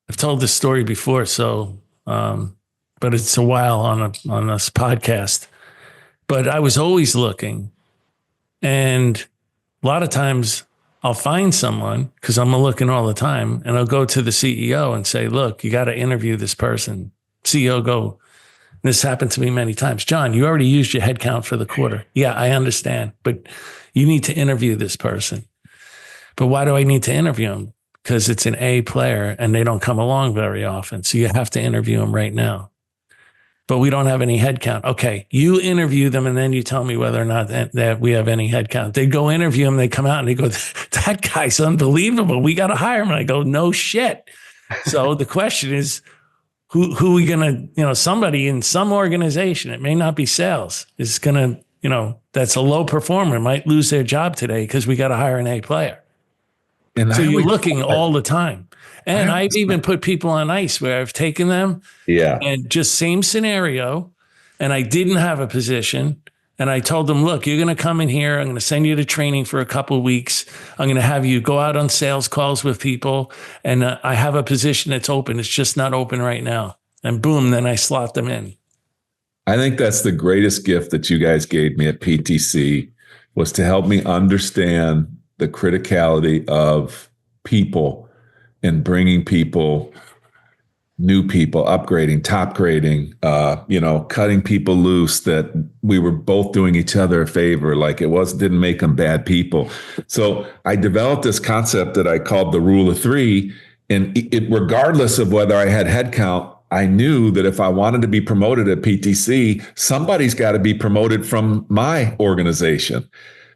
I've told this story before, so, but it's a while on this podcast, but I was always looking, and a lot of times I'll find someone, because I'm looking all the time, and I'll go to the CEO and say, look, you got to interview this person. CEO go, this happened to me many times. John, you already used your head count for the quarter. Yeah, I understand, but you need to interview this person. But why do I need to interview them? Because it's an A player and they don't come along very often. So you have to interview them right now. But we don't have any headcount. Okay, you interview them and then you tell me whether or not that we have any headcount. They go interview them, they come out and they go, that guy's unbelievable. We got to hire him. And I go, no shit. So the question is, who are we going to, somebody in some organization, it may not be sales, is going to, that's a low performer, might lose their job today because we got to hire an A player. And so you're looking all the time. And I've even put people on ice where I've taken them and just same scenario. And I didn't have a position. And I told them, look, you're going to come in here. I'm going to send you to training for a couple of weeks. I'm going to have you go out on sales calls with people. And I have a position that's open. It's just not open right now. And boom, then I slot them in. I think that's the greatest gift that you guys gave me at PTC, was to help me understand the criticality of people and bringing people, new people, upgrading, top grading, cutting people loose, that we were both doing each other a favor. Like didn't make them bad people. So I developed this concept that I called the rule of three. And regardless of whether I had headcount, I knew that if I wanted to be promoted at PTC, somebody's got to be promoted from my organization.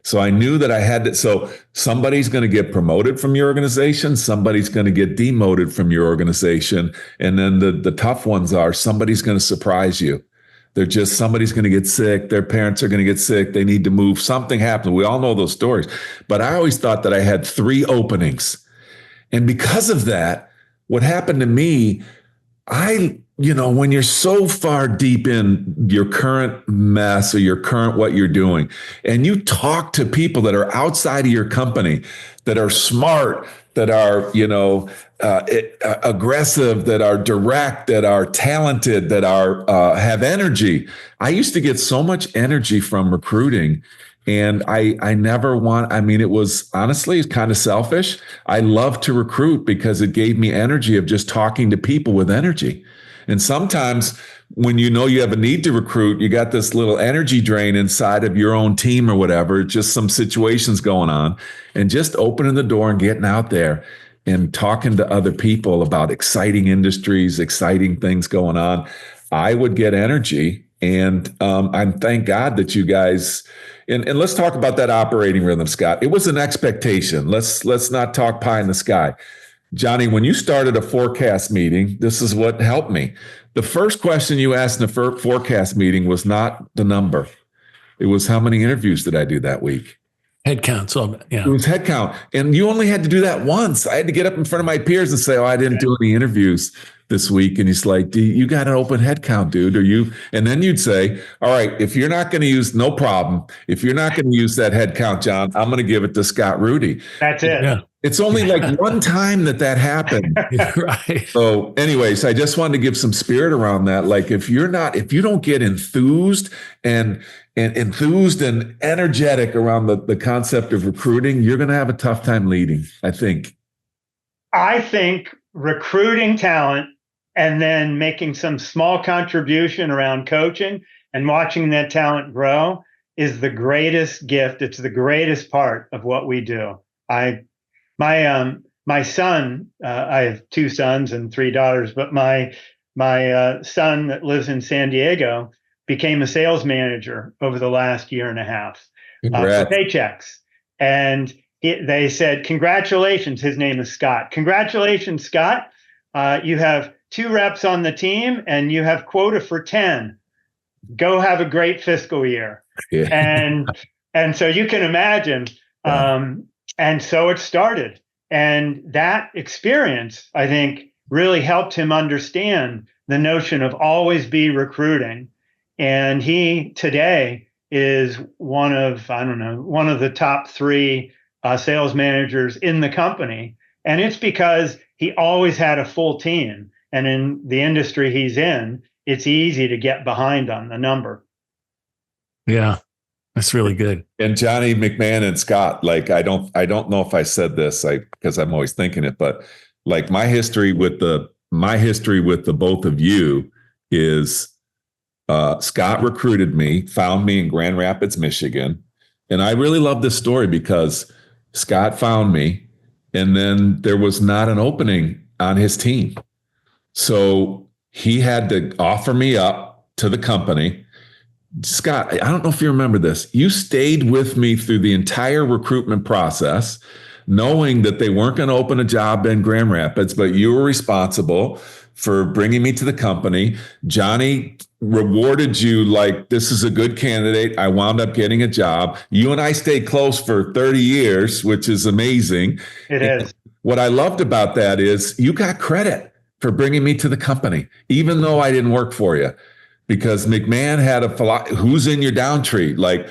So I knew that I had to, so somebody's going to get promoted from your organization, somebody's going to get demoted from your organization. And then the tough ones are, somebody's going to surprise you. Somebody's going to get sick. Their parents are going to get sick. They need to move. Something happened. We all know those stories. But I always thought that I had 3 openings. And because of that, what happened to me, when you're so far deep in your current mess or your current what you're doing, and you talk to people that are outside of your company, that are smart, that are, aggressive, that are direct, that are talented, that are have energy. I used to get so much energy from recruiting. And I never it was honestly kind of selfish. I love to recruit because it gave me energy of just talking to people with energy. And sometimes when you have a need to recruit, you got this little energy drain inside of your own team or whatever, just some situations going on, and just opening the door and getting out there and talking to other people about exciting industries, exciting things going on. I would get energy. And I'm thank God that you guys, and let's talk about that operating rhythm, Scott. It was an expectation. Let's not talk pie in the sky. Johnny, when you started a forecast meeting, this is what helped me. The first question you asked in the forecast meeting was not the number. It was, how many interviews did I do that week? Head count. So yeah, it was head count. And you only had to do that once. I had to get up in front of my peers and say, I didn't do any interviews this week. And he's like, you got an open head count, dude. And then you'd say, all right, if you're not going to use, no problem. If you're not going to use that head count, John, I'm going to give it to Scott Rudy. That's it. Yeah. It's only like one time that happened. Right. So anyways, I just wanted to give some spirit around that. Like if you don't get enthused and energetic around the concept of recruiting, you're going to have a tough time leading, I think. I think recruiting talent and then making some small contribution around coaching and watching that talent grow is the greatest gift. It's the greatest part of what we do. My son, I have 2 sons and 3 daughters, but my son that lives in San Diego became a sales manager over the last year and a half for paychecks. And they said, congratulations. His name is Scott. Congratulations, Scott. You have 2 reps on the team and you have quota for 10. Go have a great fiscal year. Yeah. And so you can imagine. And so it started. And that experience, I think, really helped him understand the notion of always be recruiting. And he today is one of the top 3 sales managers in the company. And it's because he always had a full team. And in the industry he's in, it's easy to get behind on the number. Yeah, that's really good. And Johnny, McMahon, and Scott, like, I don't know if I said this, because I'm always thinking it, but like my history with the both of you is Scott recruited me, found me in Grand Rapids, Michigan. And I really love this story because Scott found me, and then there was not an opening on his team. So he had to offer me up to the company. Scott, I don't know if you remember this. You stayed with me through the entire recruitment process, knowing that they weren't going to open a job in Grand Rapids, but you were responsible for bringing me to the company. Johnny rewarded you like, this is a good candidate. I wound up getting a job. You and I stayed close for 30 years, which is amazing. It is. What I loved about that is you got credit for bringing me to the company, even though I didn't work for you. Because McMahon had a philosophy, who's in your down tree? Like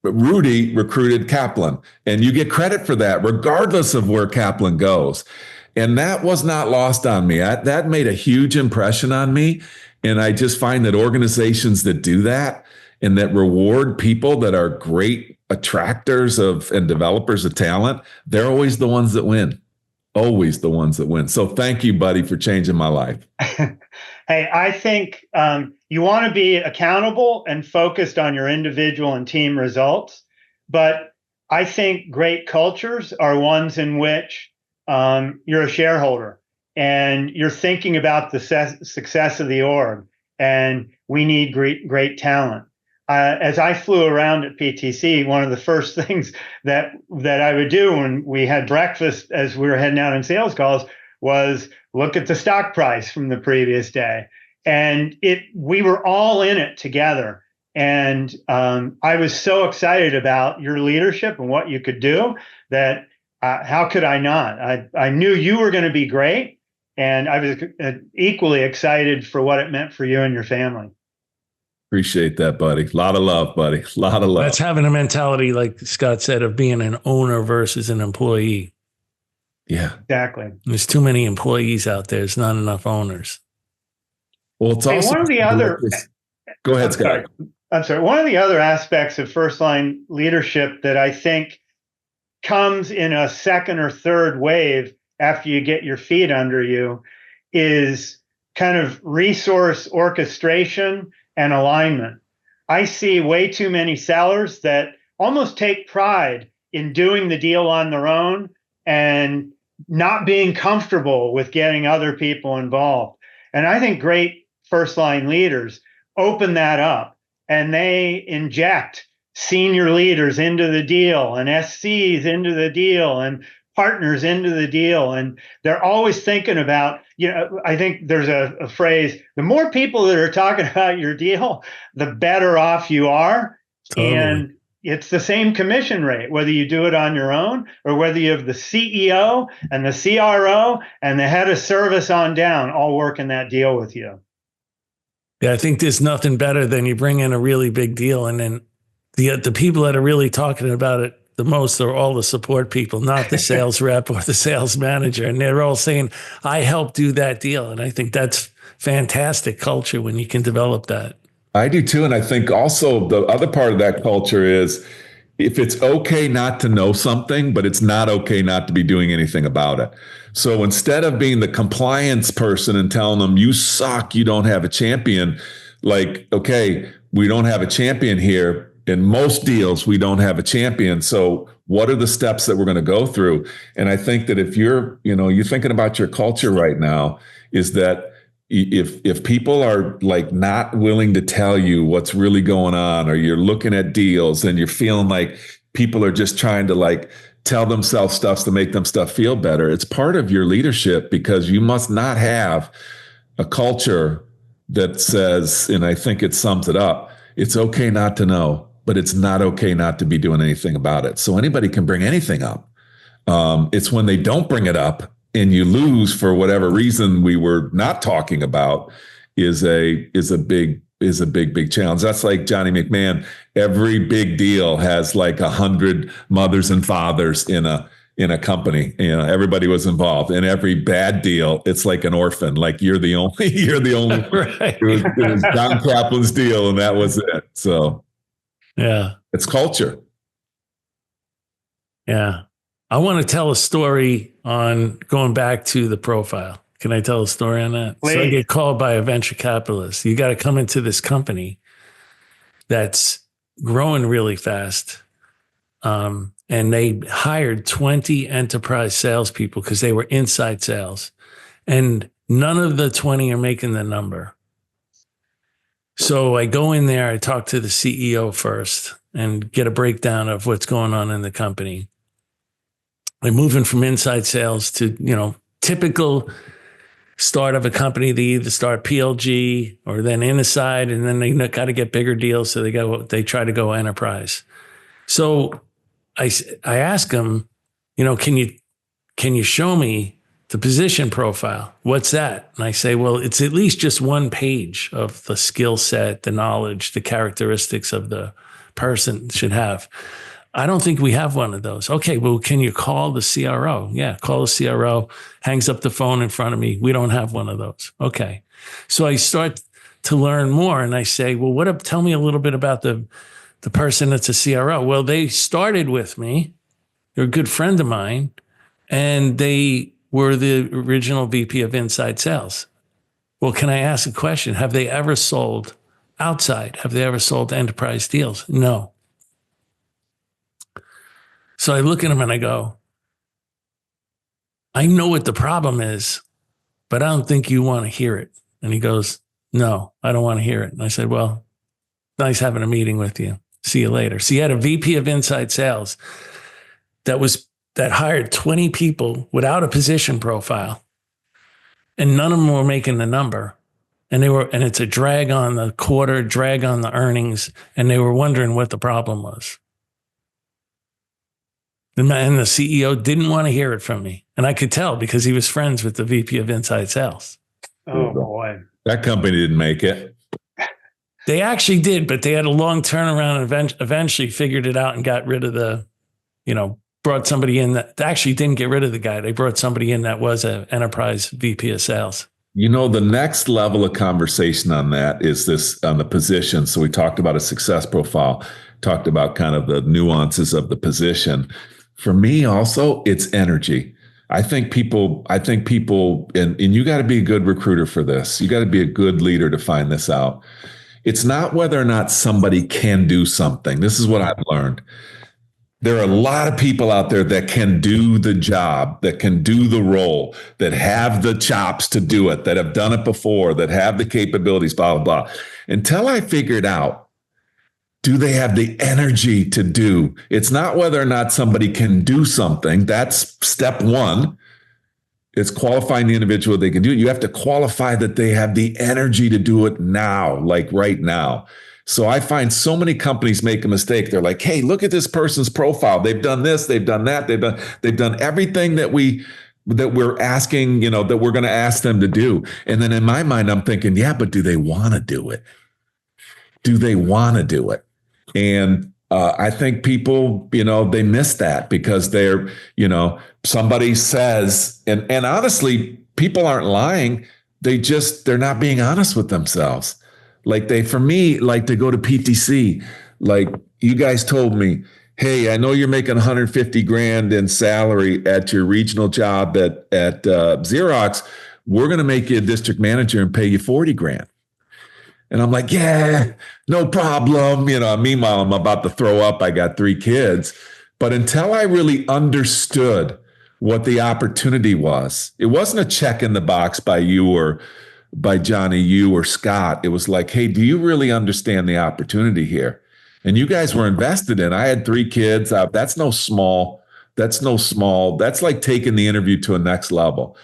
Rudy recruited Kaplan, and you get credit for that, regardless of where Kaplan goes. And that was not lost on me. That made a huge impression on me. And I just find that organizations that do that and that reward people that are great attractors of and developers of talent, they're always the ones that win. Always the ones that win. So thank you, buddy, for changing my life. Hey, I think you want to be accountable and focused on your individual and team results. But I think great cultures are ones in which you're a shareholder and you're thinking about the success of the org. And we need great talent. As I flew around at PTC, one of the first things that I would do when we had breakfast as we were heading out on sales calls was look at the stock price from the previous day. And we were all in it together. And I was so excited about your leadership and what you could do that how could I not? I knew you were going to be great. And I was equally excited for what it meant for you and your family. Appreciate that, buddy. A lot of love, buddy. A lot of love. That's having a mentality, like Scott said, of being an owner versus an employee. Yeah. Exactly. There's too many employees out there. There's not enough owners. Well, it's also one of the other. Go ahead, Scott. I'm sorry. One of the other aspects of first line leadership that I think comes in a second or third wave after you get your feet under you is kind of resource orchestration and alignment. I see way too many sellers that almost take pride in doing the deal on their own and not being comfortable with getting other people involved. And I think great first line leaders open that up and they inject senior leaders into the deal and SCs into the deal and partners into the deal. And they're always thinking about, I think there's a phrase, the more people that are talking about your deal, the better off you are. Totally. And it's the same commission rate, whether you do it on your own or whether you have the CEO and the CRO and the head of service on down all working that deal with you. Yeah, I think there's nothing better than you bring in a really big deal and then the people that are really talking about it the most are all the support people, not the sales rep or the sales manager. And they're all saying, I helped do that deal. And I think that's fantastic culture when you can develop that. I do too. And I think also the other part of that culture is if it's okay not to know something, but it's not okay not to be doing anything about it. So instead of being the compliance person and telling them you suck, you don't have a champion, like, okay, we don't have a champion here. In most deals, we don't have a champion. So what are the steps that we're going to go through? And I think that if you're thinking about your culture right now, is that if people are like not willing to tell you what's really going on, or you're looking at deals and you're feeling like people are just trying to like tell themselves stuff to make them stuff feel better, it's part of your leadership, because you must not have a culture that says, and I think it sums it up, it's okay not to know, but it's not okay not to be doing anything about it. So anybody can bring anything up. It's when they don't bring it up and you lose for whatever reason we were not talking about is a big challenge. That's like Johnny McMahon. Every big deal has like 100 mothers and fathers in a company. Everybody was involved. In every bad deal, it's like an orphan. Like you're the only. Right. It was John Kaplan's deal, and that was it. So. Yeah. It's culture. Yeah. I want to tell a story on going back to the profile. Can I tell a story on that? Please. So I get called by a venture capitalist. You got to come into this company that's growing really fast. And they hired 20 enterprise salespeople because they were inside sales. And none of the 20 are making the number. So I go in there, I talk to the CEO first and get a breakdown of what's going on in the company. They're moving from inside sales to, typical start of a company. They either start PLG or then inside, and then they got to get bigger deals. So they try to go enterprise. So I ask them, can you show me the position profile? What's that? And I say, well, it's at least just one page of the skill set, the knowledge, the characteristics of the person should have. I don't think we have one of those. Okay, well, can you call the CRO? Yeah, call the CRO, hangs up the phone in front of me. We don't have one of those. Okay. So I start to learn more and I say, well, tell me a little bit about the person that's a CRO. Well, they started with me. They're a good friend of mine, and they were the original VP of Inside Sales. Well, can I ask a question? Have they ever sold outside? Have they ever sold enterprise deals? No. So I look at him and I go, I know what the problem is, but I don't think you want to hear it. And he goes, no, I don't want to hear it. And I said, well, nice having a meeting with you. See you later. So you had a VP of Inside Sales that hired 20 people without a position profile, and none of them were making the number. And it's a drag on the quarter, drag on the earnings. And they were wondering what the problem was. And the CEO didn't want to hear it from me. And I could tell because he was friends with the VP of Inside Sales. Oh, boy. That company didn't make it. They actually did, but they had a long turnaround and eventually figured it out and got rid of brought somebody in that actually didn't get rid of the guy. They brought somebody in that was an enterprise VP of sales. The next level of conversation on that is this on the position. So we talked about a success profile, talked about kind of the nuances of the position. For me also, it's energy. I think people, and you got to be a good recruiter for this. You got to be a good leader to find this out. It's not whether or not somebody can do something. This is what I've learned. There are a lot of people out there that can do the job, that can do the role, that have the chops to do it, that have done it before, that have the capabilities, blah, blah, blah. Until I figured out, do they have the energy to do? It's not whether or not somebody can do something. That's step one. It's qualifying the individual they can do it. You have to qualify that they have the energy to do it now, like right now. So I find so many companies make a mistake. They're like, hey, look at this person's profile. They've done this, they've done that, they've done everything that we're asking, that we're going to ask them to do. And then in my mind, I'm thinking, yeah, but do they want to do it? Do they want to do it? And I think people, they miss that because they're, somebody says, and honestly, people aren't lying. They're not being honest with themselves. Like for me, like to go to PTC, like you guys told me, hey, I know you're making 150 grand in salary at your regional job at Xerox. We're going to make you a district manager and pay you 40 grand. And I'm like, yeah, no problem. Meanwhile, I'm about to throw up. I got 3 kids. But until I really understood what the opportunity was, it wasn't a check in the box by you or by Johnny, you or Scott. It was like, hey, do you really understand the opportunity here? And you guys were invested in. I had 3 kids. That's no small. That's like taking the interview to a next level.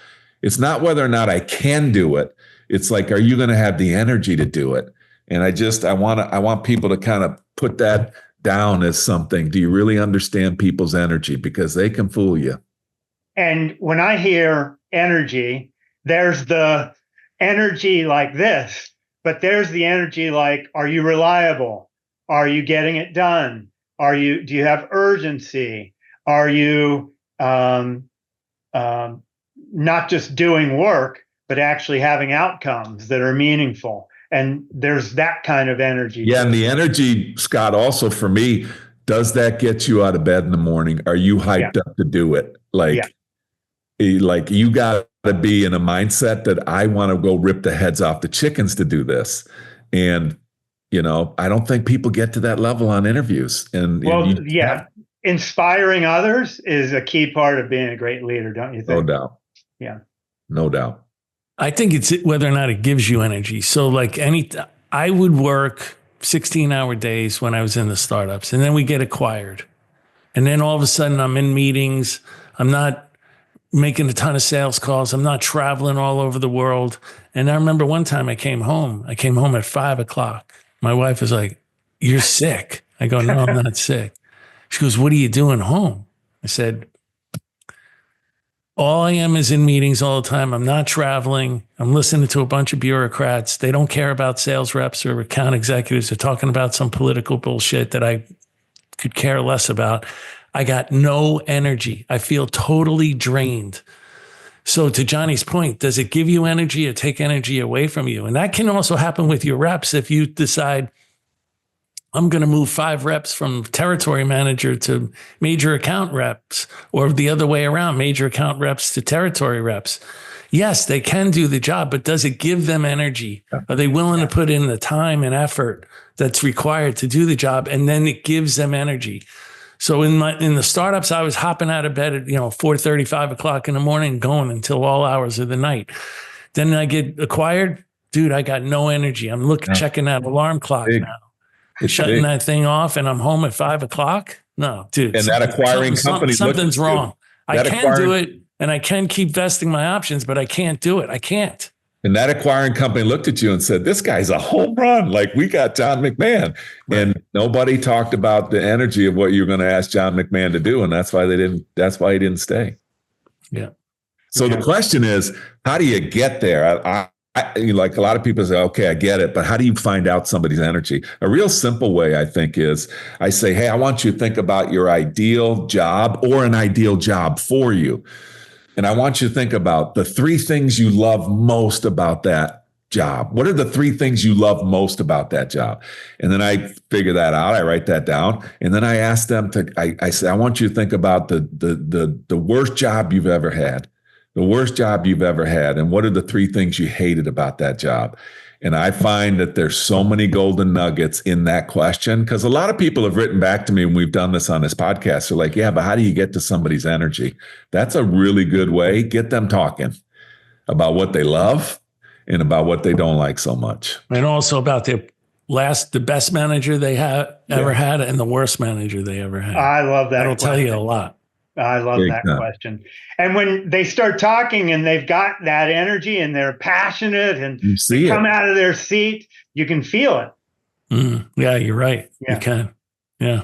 It's not whether or not I can do it. It's like, are you going to have the energy to do it? And I want people to kind of put that down as something. Do you really understand people's energy? Because they can fool you. And when I hear energy, there's the energy like this, but there's the energy like, are you reliable? Are you getting it done? Do you have urgency? Are you not just doing work, but actually having outcomes that are meaningful? And there's that kind of energy. Yeah. And the energy, Scott, also for me, does that get you out of bed in the morning? Are you hyped up to do it? Like, like you got to be in a mindset that I want to go rip the heads off the chickens to do this. And, I don't think people get to that level on interviews. Inspiring others is a key part of being a great leader, don't you think? No doubt. Yeah. No doubt. I think it's whether or not it gives you energy. So like I would work 16-hour days when I was in the startups, and then we get acquired. And then all of a sudden I'm in meetings. I'm not making a ton of sales calls. I'm not traveling all over the world. And I remember one time I came home at 5:00. My wife was like, "You're sick." I go, "No, I'm not sick." She goes, "What are you doing home?" I said, "All I am is in meetings all the time. I'm not traveling. I'm listening to a bunch of bureaucrats. They don't care about sales reps or account executives. They're talking about some political bullshit that I could care less about. I got no energy. I feel totally drained." So to Johnny's point, does it give you energy or take energy away from you? And that can also happen with your reps. If you decide, I'm going to move 5 reps from territory manager to major account reps, or the other way around, major account reps to territory reps. Yes, they can do the job, but does it give them energy? Are they willing to put in the time and effort that's required to do the job? And then it gives them energy. So in the startups, I was hopping out of bed at 4:30, 5:00 in the morning, going until all hours of the night. Then I get acquired, dude. I got no energy. I'm checking that alarm clock now. Shutting that thing off, and I'm home at 5:00. No, dude. And that acquiring company, something's wrong. I can do it, and I can keep vesting my options, but I can't do it. I can't. And that acquiring company looked at you and said, "This guy's a home run. Like, we got John McMahon." Right. And nobody talked about the energy of what you're going to ask John McMahon to do, and that's why he didn't stay. Yeah. So the question is, how do you get there? I like a lot of people say, "Okay, I get it," but how do you find out somebody's energy? A real simple way, I think, is I say, "Hey, I want you to think about your ideal job or an ideal job for you. And I want you to think about the 3 things you love most about that job. What are the 3 things you love most about that job?" And then I figure that out. I write that down. And then I ask them I say, "I want you to think about the worst job you've ever had. The worst job you've ever had. And what are the 3 things you hated about that job?" And I find that there's so many golden nuggets in that question, because a lot of people have written back to me when we've done this on this podcast. They're like, "Yeah, but how do you get to somebody's energy?" That's a really good way. Get them talking about what they love and about what they don't like so much. And also about the best manager they ever had and the worst manager they ever had. I love that. That'll tell you a lot. I love that question. And when they start talking and they've got that energy and they're passionate and they come out of their seat, you can feel it. Yeah, you're right. Yeah. You can. Yeah.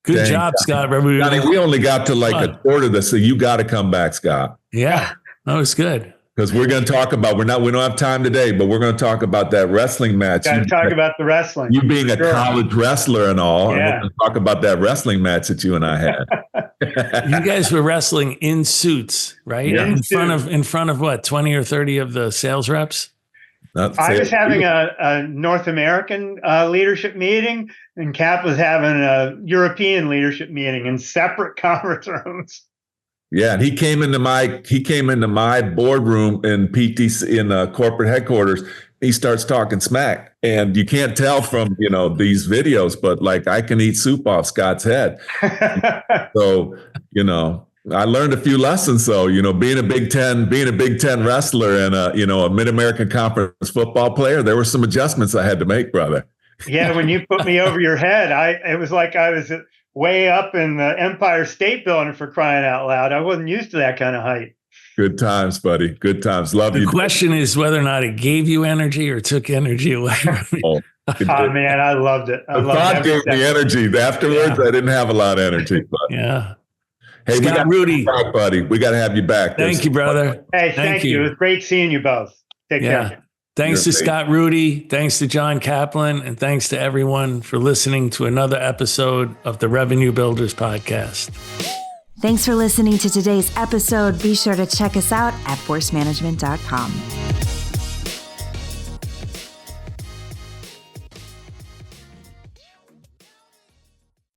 Good job, Scott. Johnny, we only got to like a quarter of this, so you got to come back, Scott. Yeah, that was good. Because we're going to talk about, we don't have time today, but we're going to talk about that wrestling match. Got to talk about the wrestling. You being a college wrestler and all. Yeah. And we're going to talk about that wrestling match that you and I had. You guys were wrestling in suits, right? Yeah. In front of what, 20 or 30 of the sales reps? I was having a North American leadership meeting, and Cap was having a European leadership meeting in separate conference rooms. Yeah, and he came into my boardroom in PTC in corporate headquarters. He starts talking smack, and you can't tell from these videos, but like I can eat soup off Scott's head. So I learned a few lessons. So being a Big Ten wrestler and a Mid-American Conference football player, there were some adjustments I had to make, brother. Yeah, when you put me over your head, it was like I was way up in the Empire State Building, for crying out loud. I wasn't used to that kind of height. Good times, buddy. Good times. Love you. The question is whether or not it gave you energy or took energy away from you. Oh man, I loved it. The thought gave me energy. Afterwards, I didn't have a lot of energy. But. Yeah. Hey, Scott Rudy, buddy. We got to have you back. Thank you, brother. Hey, thank you. It was great seeing you both. Take care. Thanks to Scott Rudy. Thanks to John Kaplan. And thanks to everyone for listening to another episode of the Revenue Builders Podcast. Thanks for listening to today's episode. Be sure to check us out at forcemanagement.com.